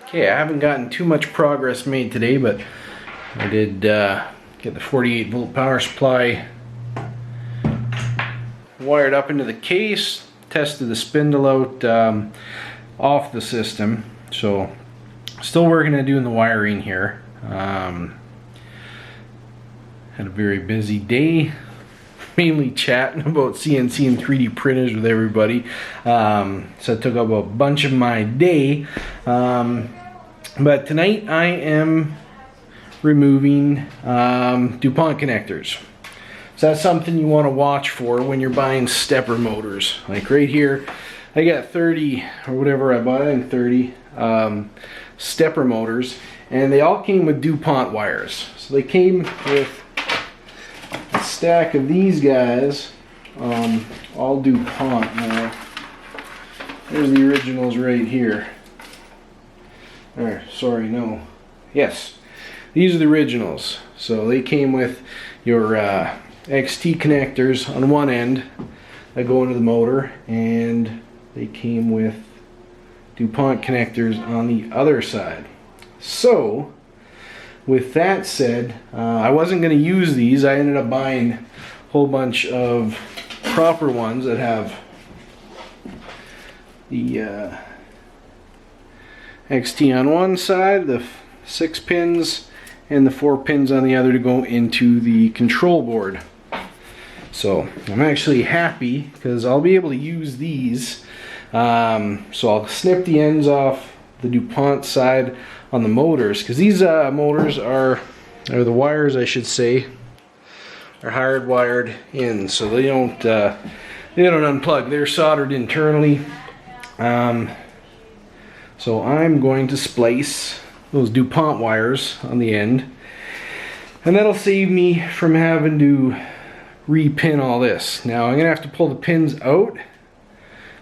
Okay, I haven't gotten too much progress made today, but I did get the 48 volt power supply wired up into the case, tested the spindle out off the system. So still working on doing the wiring here. Had a very busy day, mainly chatting about CNC and 3D printers with everybody. So it took up a bunch of my day. But tonight I am removing DuPont connectors. So that's something you want to watch for when you're buying stepper motors. Like right here, I got 30 or whatever I bought, I think 30 stepper motors, and they all came with DuPont wires. So they came with a stack of these guys, all DuPont now. There's the originals right here. Or, sorry, no. Yes, these are the originals. So they came with your XT connectors on one end that go into the motor, and they came with DuPont connectors on the other side. So with that said, I wasn't going to use these. I ended up buying a whole bunch of proper ones that have the XT on one side, the 6 pins, and the 4 pins on the other to go into the control board. So I'm actually happy because I'll be able to use these. So I'll snip the ends off the DuPont side on the motors, because these motors or the wires I should say, are hardwired in, so they don't unplug. They're soldered internally. So I'm going to splice those DuPont wires on the end, and that'll save me from having to repin all this. Now I'm gonna have to pull the pins out,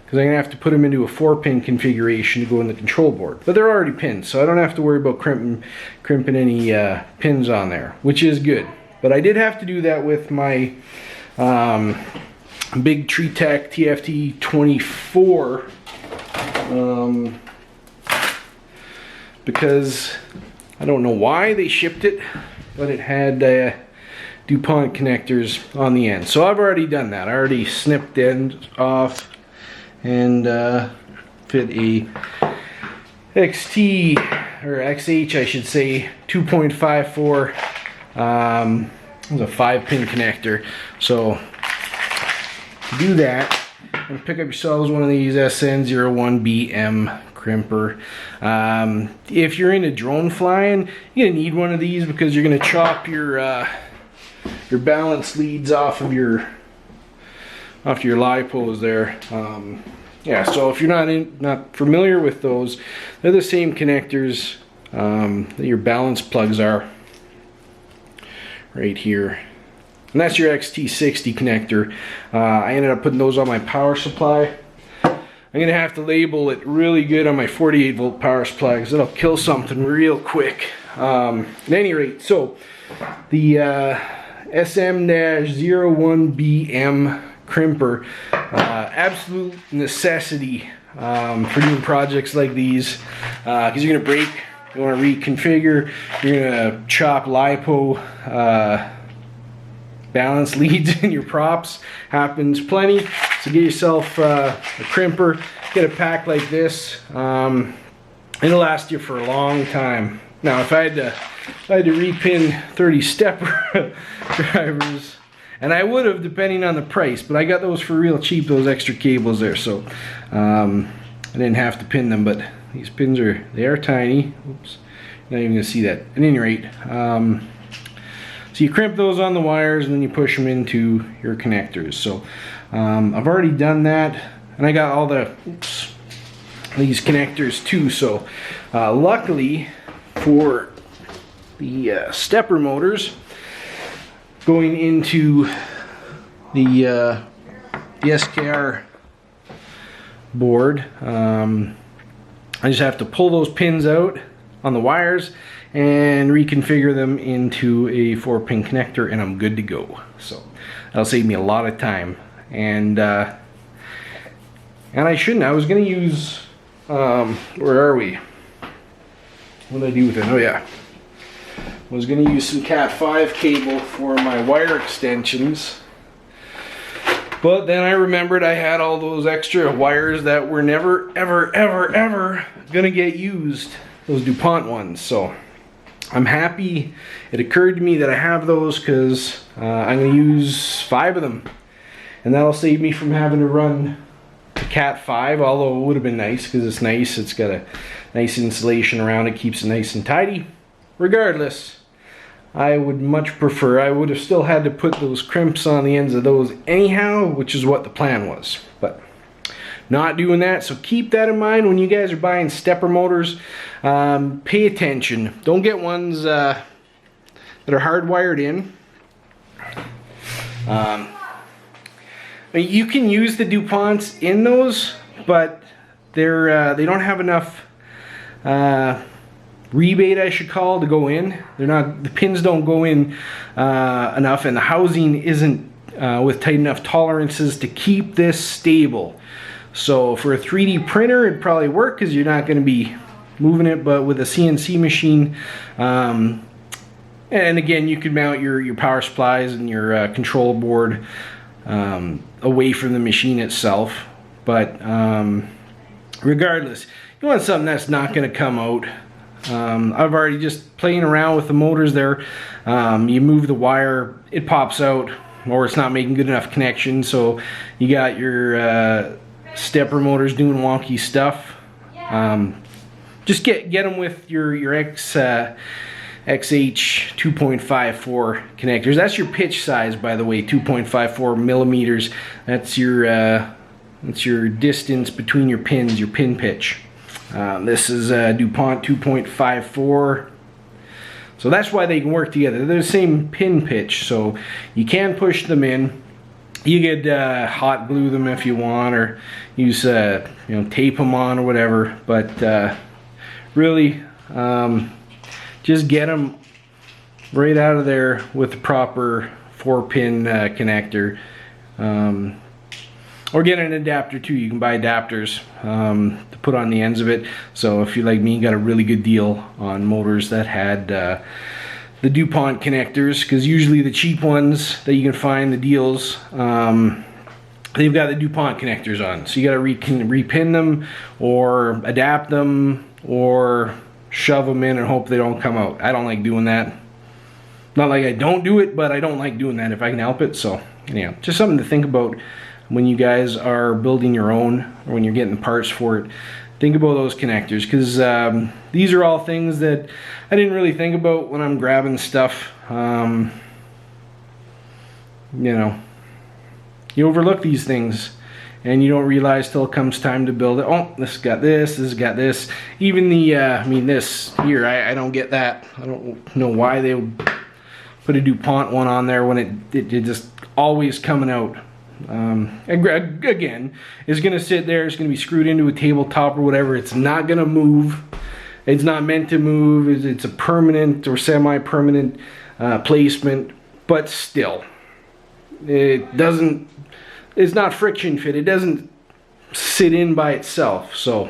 because I'm gonna have to put them into a 4-pin configuration to go in the control board. But they're already pinned, so I don't have to worry about crimping any pins on there, which is good. But I did have to do that with my Bigtree Tech TFT24, because I don't know why they shipped it, but it had DuPont connectors on the end. So I've already done that. I already snipped the end off and fit a XT, or XH I should say, 2.54. It was a 5-pin connector. So to do that, and pick up yourselves one of these SN01BM crimper. If you're into drone flying, you're gonna need one of these because you're gonna chop your balance leads off of your lipos there. Yeah, so if you're not familiar with those, they're the same connectors that your balance plugs are right here. And that's your XT60 connector. I ended up putting those on my power supply. I'm gonna have to label it really good on my 48 volt power supply because it'll kill something real quick. At any rate, so the SM-01BM crimper, absolute necessity for doing projects like these, because you're gonna break, you want to reconfigure, you're gonna chop lipo balance leads in your props. Happens plenty. So get yourself a crimper, get a pack like this. It'll last you for a long time. Now if I had to repin 30 stepper drivers, and I would have depending on the price, but I got those for real cheap, those extra cables there, so I didn't have to pin them. But these pins they are tiny. Oops, not even gonna see that. At any rate, so you crimp those on the wires and then you push them into your connectors. So I've already done that, and I got all these connectors too. So luckily for the stepper motors going into the SKR board, I just have to pull those pins out on the wires and reconfigure them into a 4-pin connector, and I'm good to go. So that'll save me a lot of time. And I shouldn't. I was gonna use where are we? What did I do with it? Oh yeah, I was gonna use some Cat 5 cable for my wire extensions, but then I remembered I had all those extra wires that were never ever gonna get used, those DuPont ones. So I'm happy it occurred to me that I have those, because I'm going to use 5 of them, and that'll save me from having to run the Cat 5, although it would have been nice because it's nice. It's got a nice insulation around it, keeps it nice and tidy. Regardless, I would much prefer, I would have still had to put those crimps on the ends of those anyhow, which is what the plan was, but not doing that. So keep that in mind when you guys are buying stepper motors. Pay attention. Don't get ones that are hardwired in. I mean, you can use the DuPonts in those, but they don't have enough rebate, I should call, to go in. The pins don't go in enough, and the housing isn't with tight enough tolerances to keep this stable. So for a 3D printer, it'd probably work because you're not going to be moving it, but with a CNC machine, and again, you could mount your power supplies and your control board away from the machine itself. But regardless, you want something that's not going to come out. I've already just playing around with the motors there. You move the wire, it pops out, or it's not making good enough connection, so you got your stepper motors doing wonky stuff. Just get them with your XH 2.54 connectors. That's your pitch size, by the way, 2.54 millimeters. That's your distance between your pins, your pin pitch. This is DuPont 2.54. So that's why they can work together. They're the same pin pitch, so you can push them in. You could hot glue them if you want, or use tape them on or whatever. But really, just get them right out of there with the proper 4-pin connector, or get an adapter too. You can buy adapters to put on the ends of it. So if you're like me, you got a really good deal on motors that had the DuPont connectors, because usually the cheap ones that you can find, the deals, they've got the DuPont connectors on. So you got to repin them or adapt them or shove them in and hope they don't come out. I don't like doing that. Not like I don't do it, but I don't like doing that if I can help it. So anyhow, just something to think about when you guys are building your own, or when you're getting parts for it, think about those connectors, because these are all things that I didn't really think about when I'm grabbing stuff. You know, you overlook these things and you don't realize till it comes time to build it. Oh, this has got this, this has got this. Even the, I mean this here, I don't get that. I don't know why they would put a DuPont one on there when it just always coming out. Again, it's going to sit there, it's going to be screwed into a tabletop or whatever. It's not going to move. It's not meant to move. It's a permanent or semi-permanent placement, but still, it doesn't, it's not friction fit. It doesn't sit in by itself. So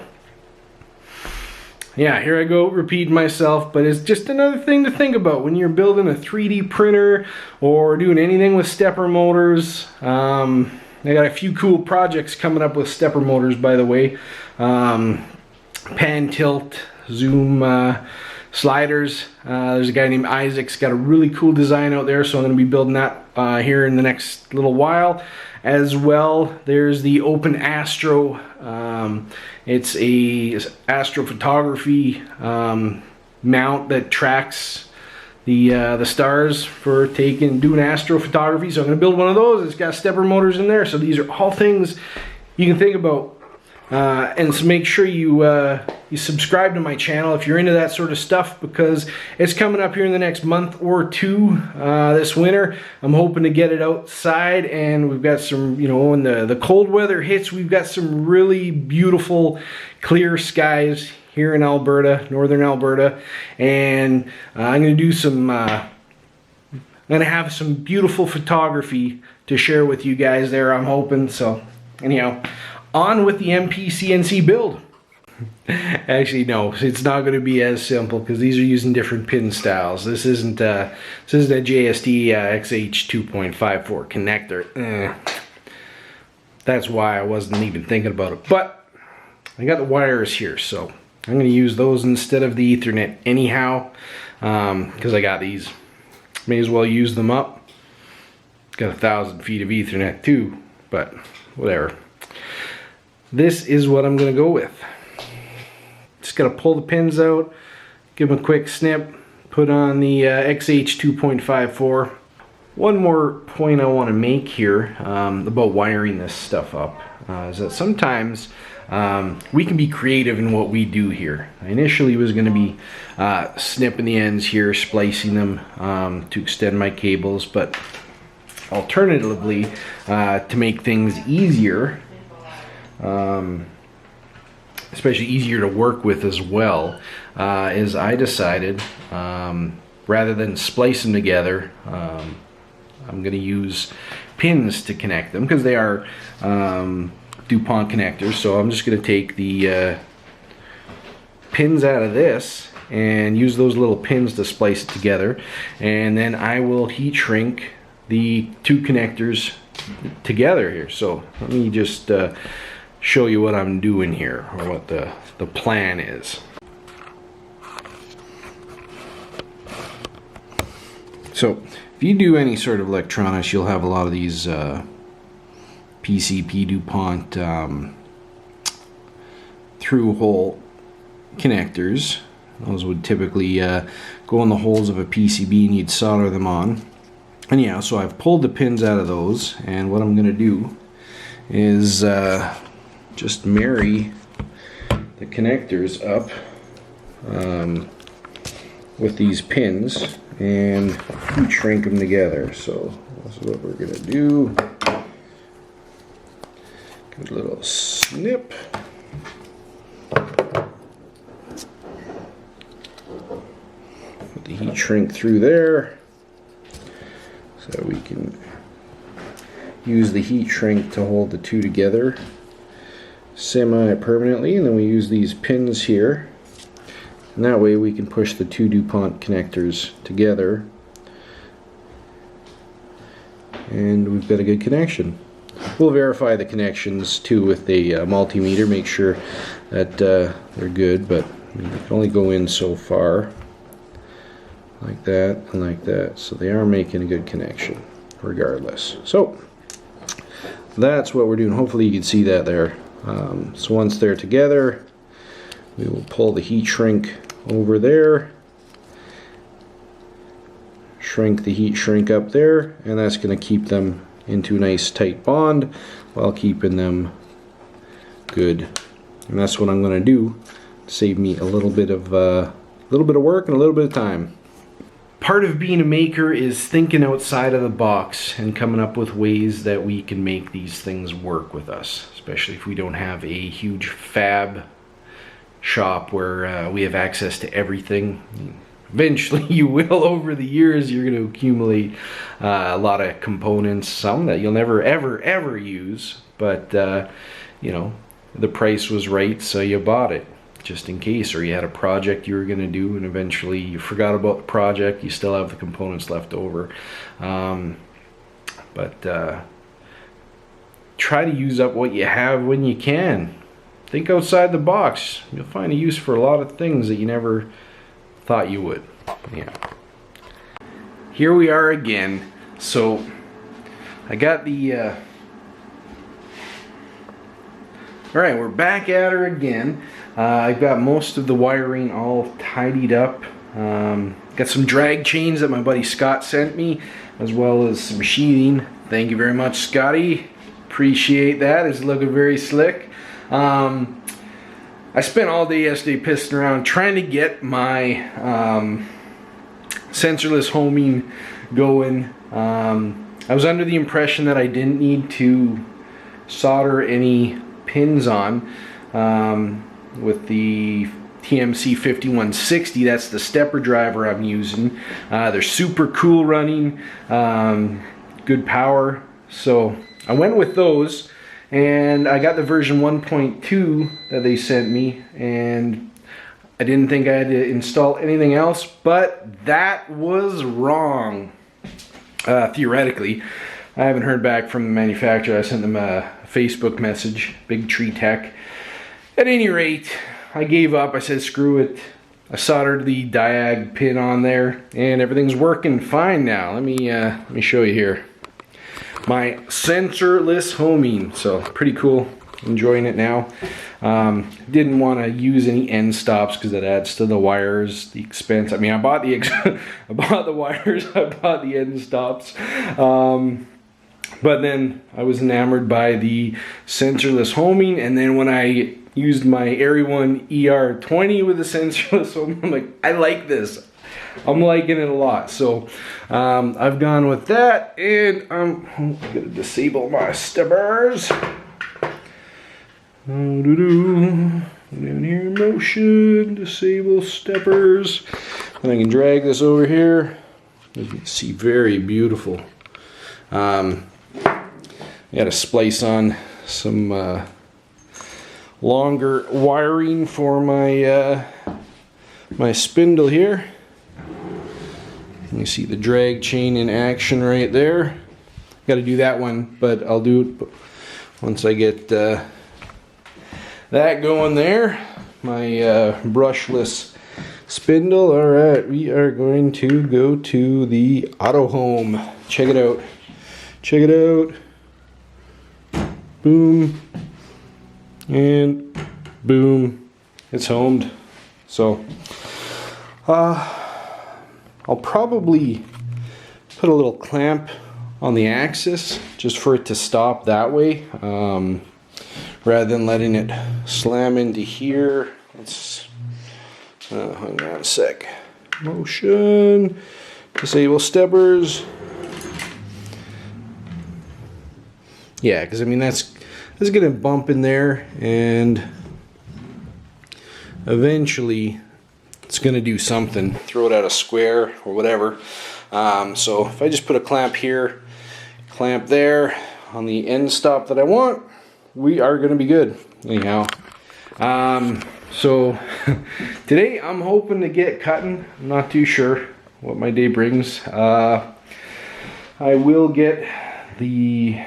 yeah, here I go repeating myself, but it's just another thing to think about when you're building a 3D printer or doing anything with stepper motors. I got a few cool projects coming up with stepper motors, by the way. Pan tilt, zoom sliders. There's a guy named Isaac's got a really cool design out there, so I'm going to be building that here in the next little while. As well, there's the Open Astro. It's a astrophotography mount that tracks the stars for doing astrophotography. So I'm going to build one of those. It's got stepper motors in there. So these are all things you can think about. And so make sure you subscribe to my channel if you're into that sort of stuff, because it's coming up here in the next month or two this winter. I'm hoping to get it outside, and we've got some, you know, when the cold weather hits, we've got some really beautiful clear skies here in Alberta, northern Alberta, and I'm going to do some I'm going to have some beautiful photography to share with you guys there, I'm hoping. So anyhow, on with the MPCNC build. Actually, no, it's not going to be as simple because these are using different pin styles. This isn't a JSD XH 2.54 connector. That's why I wasn't even thinking about it. But I got the wires here, so I'm going to use those instead of the Ethernet anyhow, because I got these. May as well use them up. Got 1,000 feet of Ethernet too, but whatever. This is what I'm going to go with. Just got to pull the pins out, give them a quick snip, put on the XH 2.54. One more point I want to make here about wiring this stuff up is that sometimes we can be creative in what we do here. I initially was going to be snipping the ends here, splicing them to extend my cables, but alternatively, to make things easier, especially easier to work with as well, is I decided rather than splice them together, I'm going to use pins to connect them because they are DuPont connectors. So I'm just going to take the pins out of this and use those little pins to splice it together, and then I will heat shrink the two connectors together here. So let me just show you what I'm doing here, or what the plan is. So if you do any sort of electronics, you'll have a lot of these PCP DuPont through hole connectors. Those would typically go in the holes of a PCB and you'd solder them on. And yeah, so I've pulled the pins out of those, and what I'm going to do is just marry the connectors up with these pins and heat shrink them together. So that's what we're going to do. Give it a little snip. Put the heat shrink through there so we can use the heat shrink to hold the two together semi-permanently, and then we use these pins here, and that way we can push the two DuPont connectors together and we've got a good connection. We'll verify the connections too with a multimeter, make sure that they're good, but you can only go in so far, like that and like that, so they are making a good connection regardless. So that's what we're doing. Hopefully you can see that there. So once they're together, we will pull the heat shrink over there, shrink the heat shrink up there, and that's going to keep them into a nice tight bond while keeping them good. And that's what I'm going to do to save me a little bit of work and a little bit of time. Part of being a maker is thinking outside of the box and coming up with ways that we can make these things work with us, especially if we don't have a huge fab shop where we have access to everything. Eventually you will. Over the years you're going to accumulate a lot of components, some that you'll never ever use, but you know, the price was right, so you bought it just in case, or you had a project you were going to do and eventually you forgot about the project, you still have the components left over. But try to use up what you have when you can. Think outside the box. You'll find a use for a lot of things that you never thought you would. Yeah. Here we are again. So I got the alright, we're back at her again. I've got most of the wiring all tidied up. Got some drag chains that my buddy Scott sent me, as well as some sheathing. Thank you very much, Scotty. Appreciate that. It's looking very slick. I spent all day yesterday pissing around trying to get my sensorless homing going. I was under the impression that I didn't need to solder any pins on with the TMC5160. That's the stepper driver I'm using. They're super cool running, good power, so I went with those, and I got the version 1.2 that they sent me, and I didn't think I had to install anything else, but that was wrong. Theoretically, I haven't heard back from the manufacturer. I sent them a Facebook message, Bigtree Tech. At any rate, I gave up. I said screw it. I soldered the diag pin on there, and everything's working fine now. Let me show you here. My sensorless homing, so pretty cool. Enjoying it now. Didn't want to use any end stops because that adds to the wires, the expense. I mean, I bought the I bought the wires, I bought the end stops. But then I was enamored by the sensorless homing, and then when I used my Airy One ER20 with the sensorless homing, I'm like, I like this. I'm liking it a lot. So I've gone with that, and I'm gonna disable my steppers. Down here, motion, disable steppers. And I can drag this over here. As you can see, very beautiful. I got to splice on some longer wiring for my my spindle here. You see the drag chain in action right there. Got to do that one, but I'll do it once I get that going there. My brushless spindle. Alright, we are going to go to the auto home. Check it out. Check it out. Boom. And boom. It's homed. So, I'll probably put a little clamp on the axis just for it to stop that way. Rather than letting it slam into here. Let's hang on a sec. Motion, disable steppers. Yeah, because I mean that's gonna bump in there, and eventually it's gonna do something. Throw it out a square or whatever. So if I just put a clamp here, clamp there on the end stop that I want, we are going to be good. Anyhow, so today I'm hoping to get cutting. I'm not too sure what my day brings. I will get the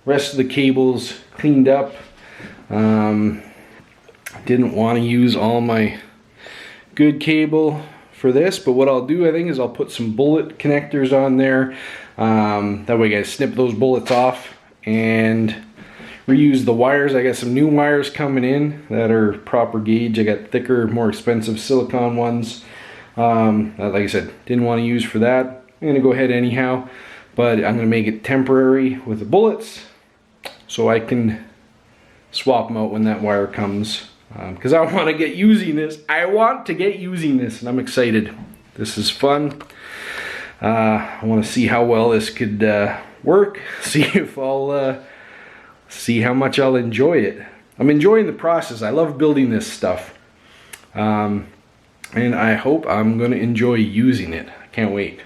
rest of the cables cleaned up. Didn't want to use all my good cable for this, but what I'll do, I think, is I'll put some bullet connectors on there. That way I snip those bullets off and reuse the wires. I got some new wires coming in that are proper gauge. I got thicker, more expensive silicone ones. Like I said, didn't want to use for that. I'm going to go ahead anyhow, but I'm going to make it temporary with the bullets so I can swap them out when that wire comes. Because I want to get using this. I want to get using this, and I'm excited. This is fun. I want to see how well this could work. See if I'll see how much I'll enjoy it. I'm enjoying the process. I love building this stuff, and I hope I'm going to enjoy using it. I can't wait.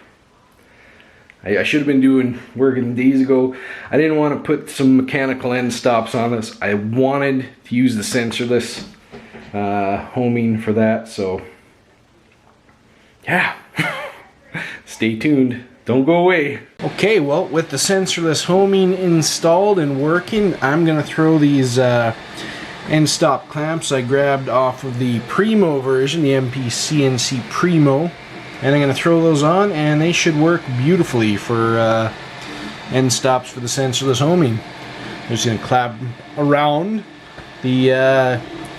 I should have been working days ago. I didn't want to put some mechanical end stops on this. I wanted to use the sensorless homing for that, so yeah. Stay tuned. Don't go away. Okay, well, with the sensorless homing installed and working, I'm going to throw these end stop clamps I grabbed off of the Primo version, the MPCNC Primo. And I'm going to throw those on, and they should work beautifully for end stops for the sensorless homing. I'm just going to clamp around the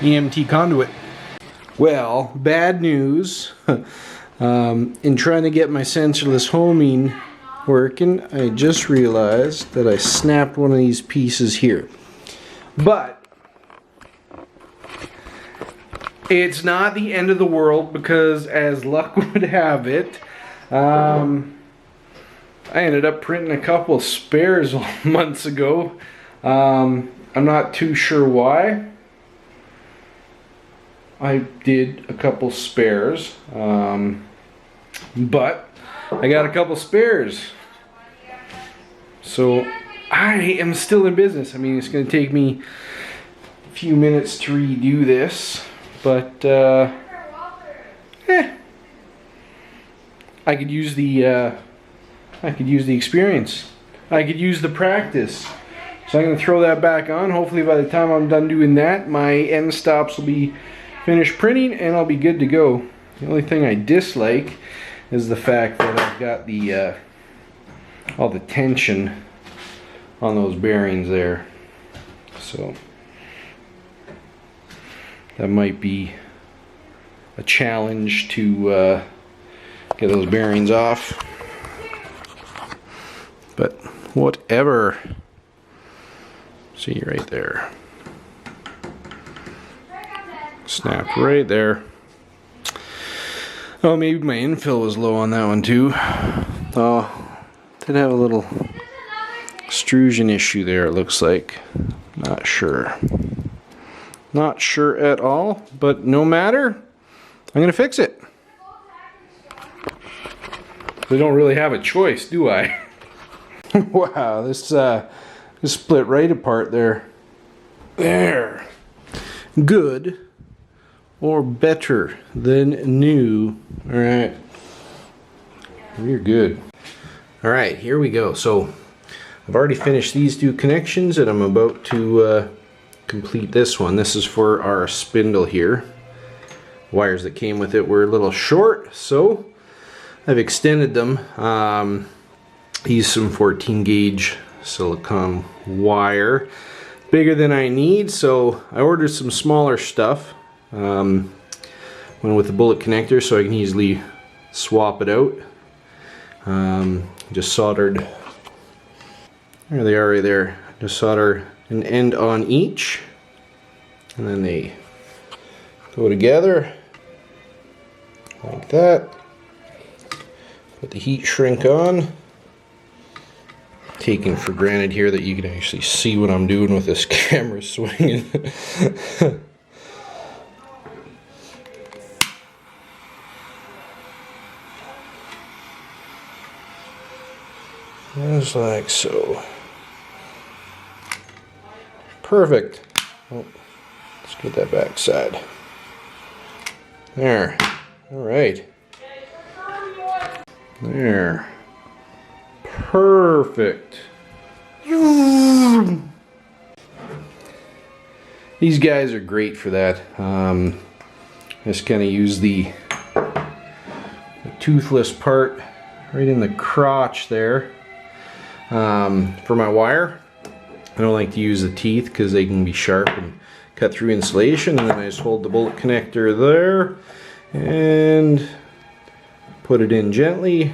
EMT conduit. Well, bad news. In trying to get my sensorless homing working, I just realized that I snapped one of these pieces here. But it's not the end of the world, because as luck would have it, I ended up printing a couple of spares months ago. I'm not too sure why. I did a couple spares, but I got a couple spares. So I am still in business. I mean, it's going to take me a few minutes to redo this. But I could use the experience. I could use the practice. So I'm going to throw that back on. Hopefully by the time I'm done doing that, my end stops will be finished printing and I'll be good to go. The only thing I dislike is the fact that I've got the all the tension on those bearings there. So that might be a challenge to get those bearings off. But whatever. See right there. Snap right there. Oh, maybe my infill was low on that one too. Oh, did have a little extrusion issue there, it looks like. Not sure. Not sure at all, but no matter. I'm going to fix it. I don't really have a choice, do I? Wow, this split right apart there. There. Good or better than new. All right. You're good. All right, here we go. So I've already finished these two connections and I'm about to complete this one. This is for our spindle here. Wires that came with it were a little short, so I've extended them. Used some 14 gauge silicone wire, bigger than I need, so I ordered some smaller stuff. Went with the bullet connector so I can easily swap it out. Just soldered, there they are right there. Just solder an end on each, and then they go together like that. Put the heat shrink on. Taking for granted here that you can actually see what I'm doing with this camera swinging. Just like so. Perfect. Oh, let's get that back side. There. Alright. There. Perfect. These guys are great for that. Just kind of use the toothless part right in the crotch there for my wire. I don't like to use the teeth because they can be sharp and cut through insulation. And then I just hold the bolt connector there and put it in gently.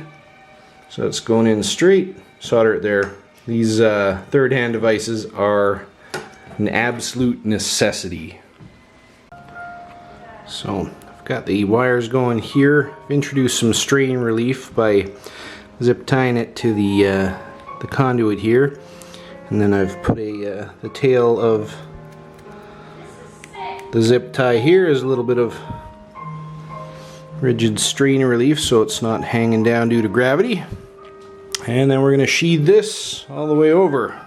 So it's going in straight, solder it there. These third hand devices are an absolute necessity. So I've got the wires going here. I've introduced some strain relief by zip tying it to the conduit here. And then I've put the tail of the zip tie here is a little bit of rigid strain relief so it's not hanging down due to gravity. And then we're going to sheathe this all the way over.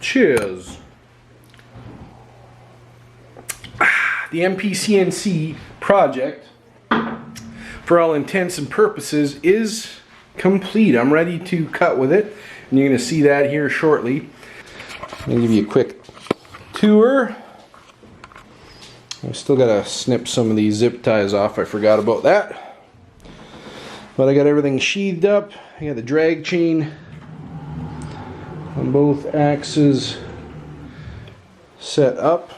Cheers. The MPCNC project, for all intents and purposes, is complete. I'm ready to cut with it, and you're going to see that here shortly. I'm going to give you a quick tour. I've still got to snip some of these zip ties off. I forgot about that. But I got everything sheathed up. I got the drag chain on both axes set up.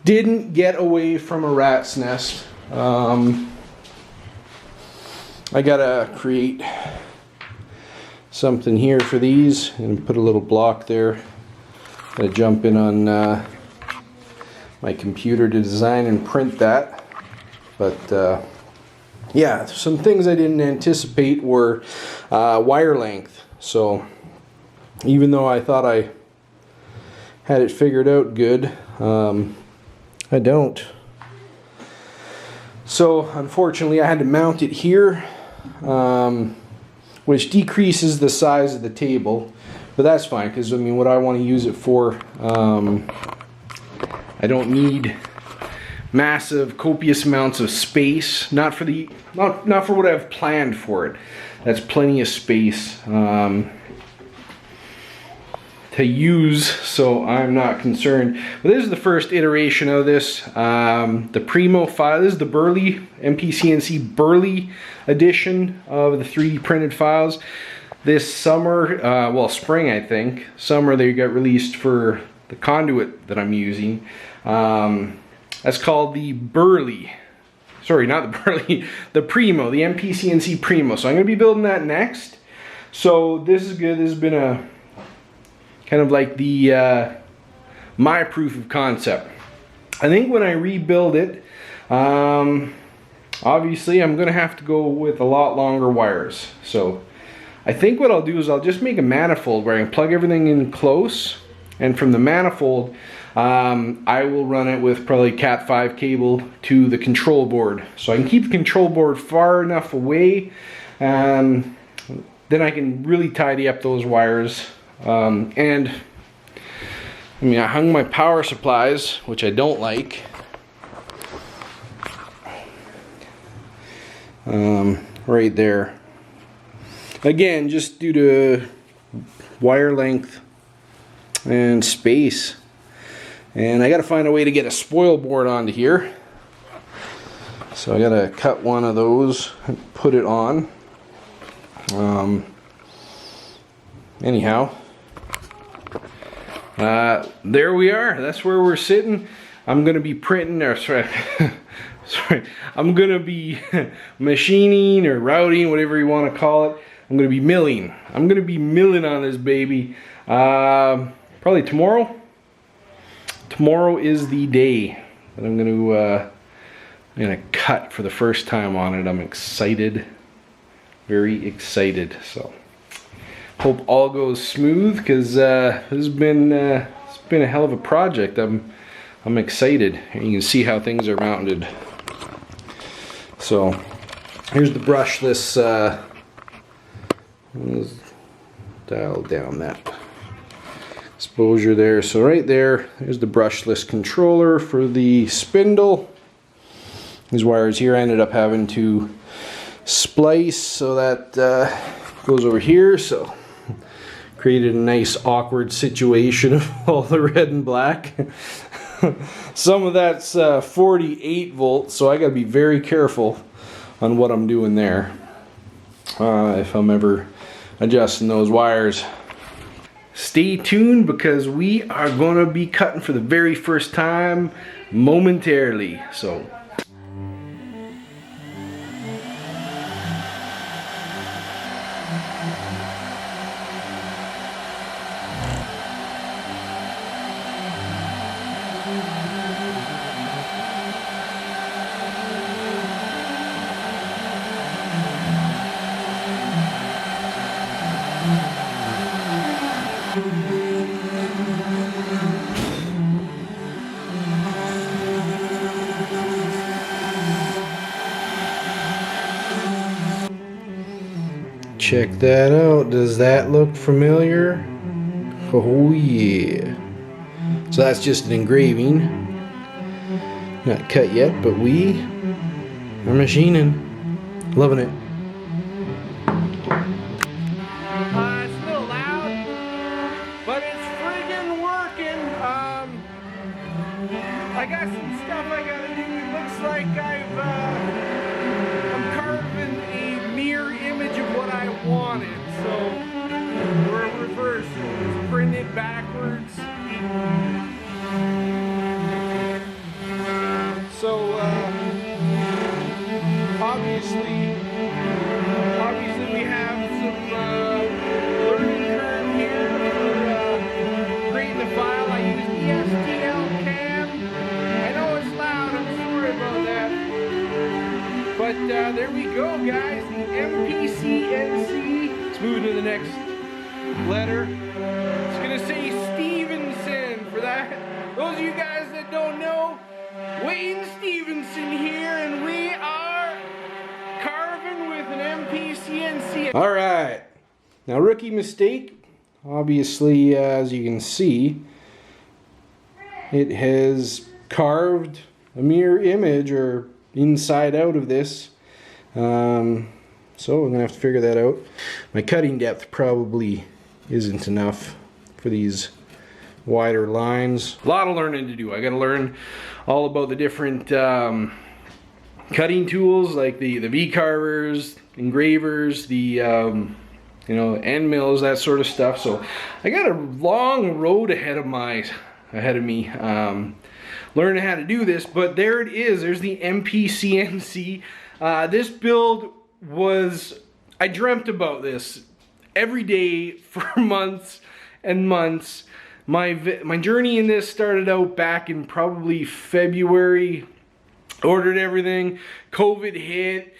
Didn't get away from a rat's nest. I gotta create something here for these and put a little block there. Gotta jump in on my computer to design and print that. But yeah, some things I didn't anticipate were wire length. So even though I thought I had it figured out good, I don't. So unfortunately I had to mount it here, which decreases the size of the table, but that's fine because I mean what I want to use it for, I don't need massive copious amounts of space, not for what I've planned for it. That's plenty of space to use, so I'm not concerned. But this is the first iteration of this. The Primo file, this is the Burley, MPCNC Burley edition of the 3D printed files. This summer, well spring I think, summer they got released for the conduit that I'm using. That's called the Burley. Sorry, not the Burley, the Primo, the MPCNC Primo. So I'm going to be building that next. So this is good. This has been a kind of like the my proof of concept. I think when I rebuild it, obviously I'm going to have to go with a lot longer wires. So I think what I'll do is I'll just make a manifold where I can plug everything in close, and from the manifold I will run it with probably Cat 5 cable to the control board. So I can keep the control board far enough away, then I can really tidy up those wires. And I mean, I hung my power supplies, which I don't like, right there. Again, just due to wire length and space. And I gotta find a way to get a spoil board onto here. So I gotta cut one of those and put it on. Anyhow, there we are. That's where we're sitting. I'm gonna be printing, or sorry, I'm gonna be machining or routing, whatever you want to call it. I'm gonna be milling. I'm gonna be milling on this baby. Probably tomorrow. Tomorrow is the day that I'm gonna cut for the first time on it. I'm excited, very excited. So hope all goes smooth, because this has been it's been a hell of a project. I'm excited. And you can see how things are mounted. So here's the brushless. Dial down that exposure there. So right there's the brushless controller for the spindle. These wires here I ended up having to splice, so that goes over here. So created a nice awkward situation of all the red and black. Some of that's 48 volts, so I gotta be very careful on what I'm doing there. if I'm ever adjusting those wires. Stay tuned because we are going to be cutting for the very first time momentarily. So check that out. Does that look familiar? Oh yeah. So that's just an engraving. Not cut yet, but we are machining. Loving it. It's a little loud, but it's friggin' working. I got some stuff I gotta do. It looks like I'm carving a mirror image of what I wanted. So we're reversed. It's printed backwards. So obviously we have some learning curve here for creating the file. I use ESTL cam. I know it's loud, I'm sorry about that. But there we go, guys. The MPCNC. Let's move to the next letter. It's gonna say Stevenson for that. Those of you guys that don't know, Wayne Stevenson here, and we are carving with an MPCNC. All right, now rookie mistake. Obviously, as you can see, it has carved a mirror image or inside out of this. So I'm gonna have to figure that out. My cutting depth probably isn't enough for these wider lines. A lot of learning to do. I gotta learn all about the different cutting tools, like the V carvers, engravers, the you know, end mills, that sort of stuff. So I got a long road ahead of me learning how to do this. But there it is. There's the MPCNC. This build was, I dreamt about this every day for months and months. My journey in this started out back in probably February. Ordered everything. COVID hit.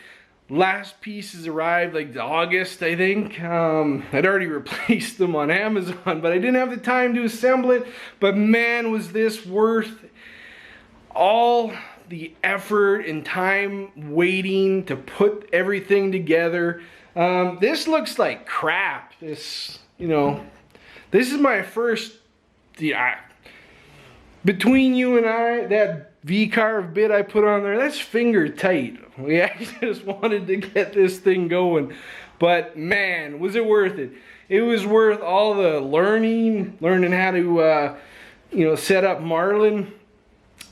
Last pieces arrived like August, I think. I'd already replaced them on Amazon, but I didn't have the time to assemble it. But man, was this worth all the effort and time waiting to put everything together. This looks like crap. This, you know, this is my first, between you and I, that V-carve bit I put on there, that's finger tight. I just wanted to get this thing going. But man, was it worth it. It was worth all the learning how to, you know, set up Marlin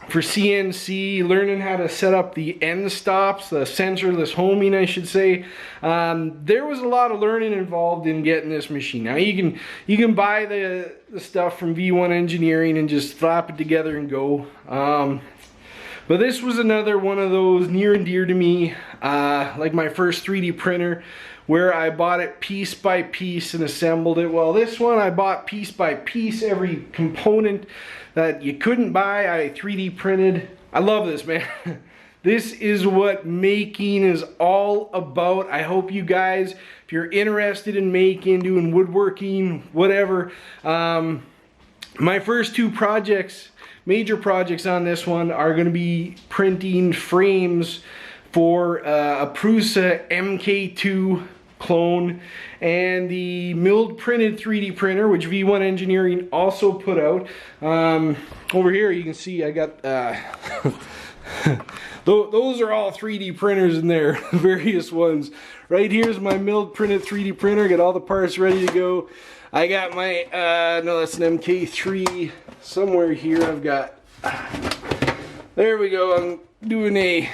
for CNC, learning how to set up the end stops, the sensorless homing, I should say. There was a lot of learning involved in getting this machine. Now you can buy the stuff from V1 Engineering and just slap it together and go. But this was another one of those near and dear to me, like my first 3D printer, where I bought it piece by piece and assembled it. Well, this one I bought piece by piece, every component that you couldn't buy, I 3D printed. I love this, man. This is what making is all about. I hope you guys, if you're interested in making, doing woodworking, whatever, my first two projects, major projects on this one, are going to be printing frames for a Prusa MK2 clone and the milled printed 3D printer, which V1 Engineering also put out. Over here you can see I got those are all 3D printers in there, various ones. Right here's my milled printed 3D printer, got all the parts ready to go. I got my no, that's an MK3 somewhere here. I've got, there we go, I'm doing a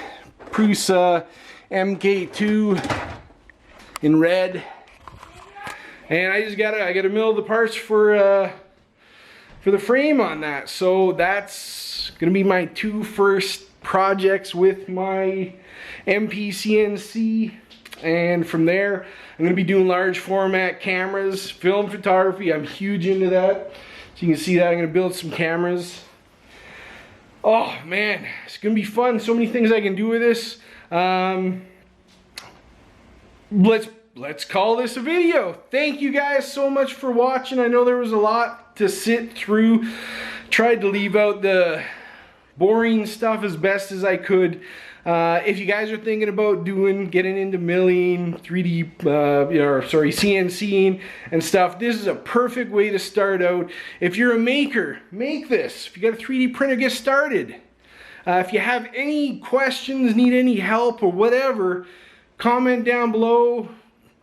Prusa MK2 in red. And I gotta mill the parts for the frame on that. So that's gonna be my 2 first projects with my MPCNC. And from there, I'm gonna be doing large format cameras, film photography. I'm huge into that. So you can see that I'm gonna build some cameras. Oh man, it's gonna be fun. So many things I can do with this. Let's call this a video. Thank you guys so much for watching. I know there was a lot to sit through. Tried to leave out the boring stuff as best as I could. If you guys are thinking about getting into milling, 3D, CNCing and stuff, this is a perfect way to start out. If you're a maker, make this. If you got a 3D printer, get started. If you have any questions, need any help or whatever, comment down below.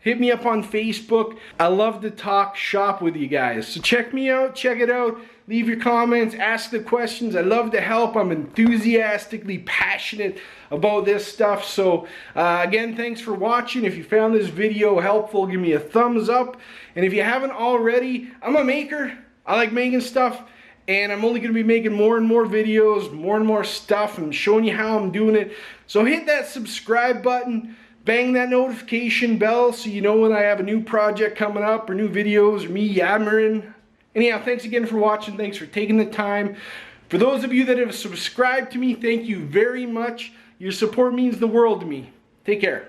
Hit me up on Facebook. I love to talk shop with you guys. So check me out, check it out. Leave your comments, ask the questions. I love to help. I'm enthusiastically passionate about this stuff. So again, thanks for watching. If you found this video helpful, give me a thumbs up. And if you haven't already, I'm a maker. I like making stuff. And I'm only going to be making more and more videos, more and more stuff, and showing you how I'm doing it. So hit that subscribe button. Bang that notification bell so you know when I have a new project coming up or new videos or me yammering. Anyhow, thanks again for watching. Thanks for taking the time. For those of you that have subscribed to me, thank you very much. Your support means the world to me. Take care.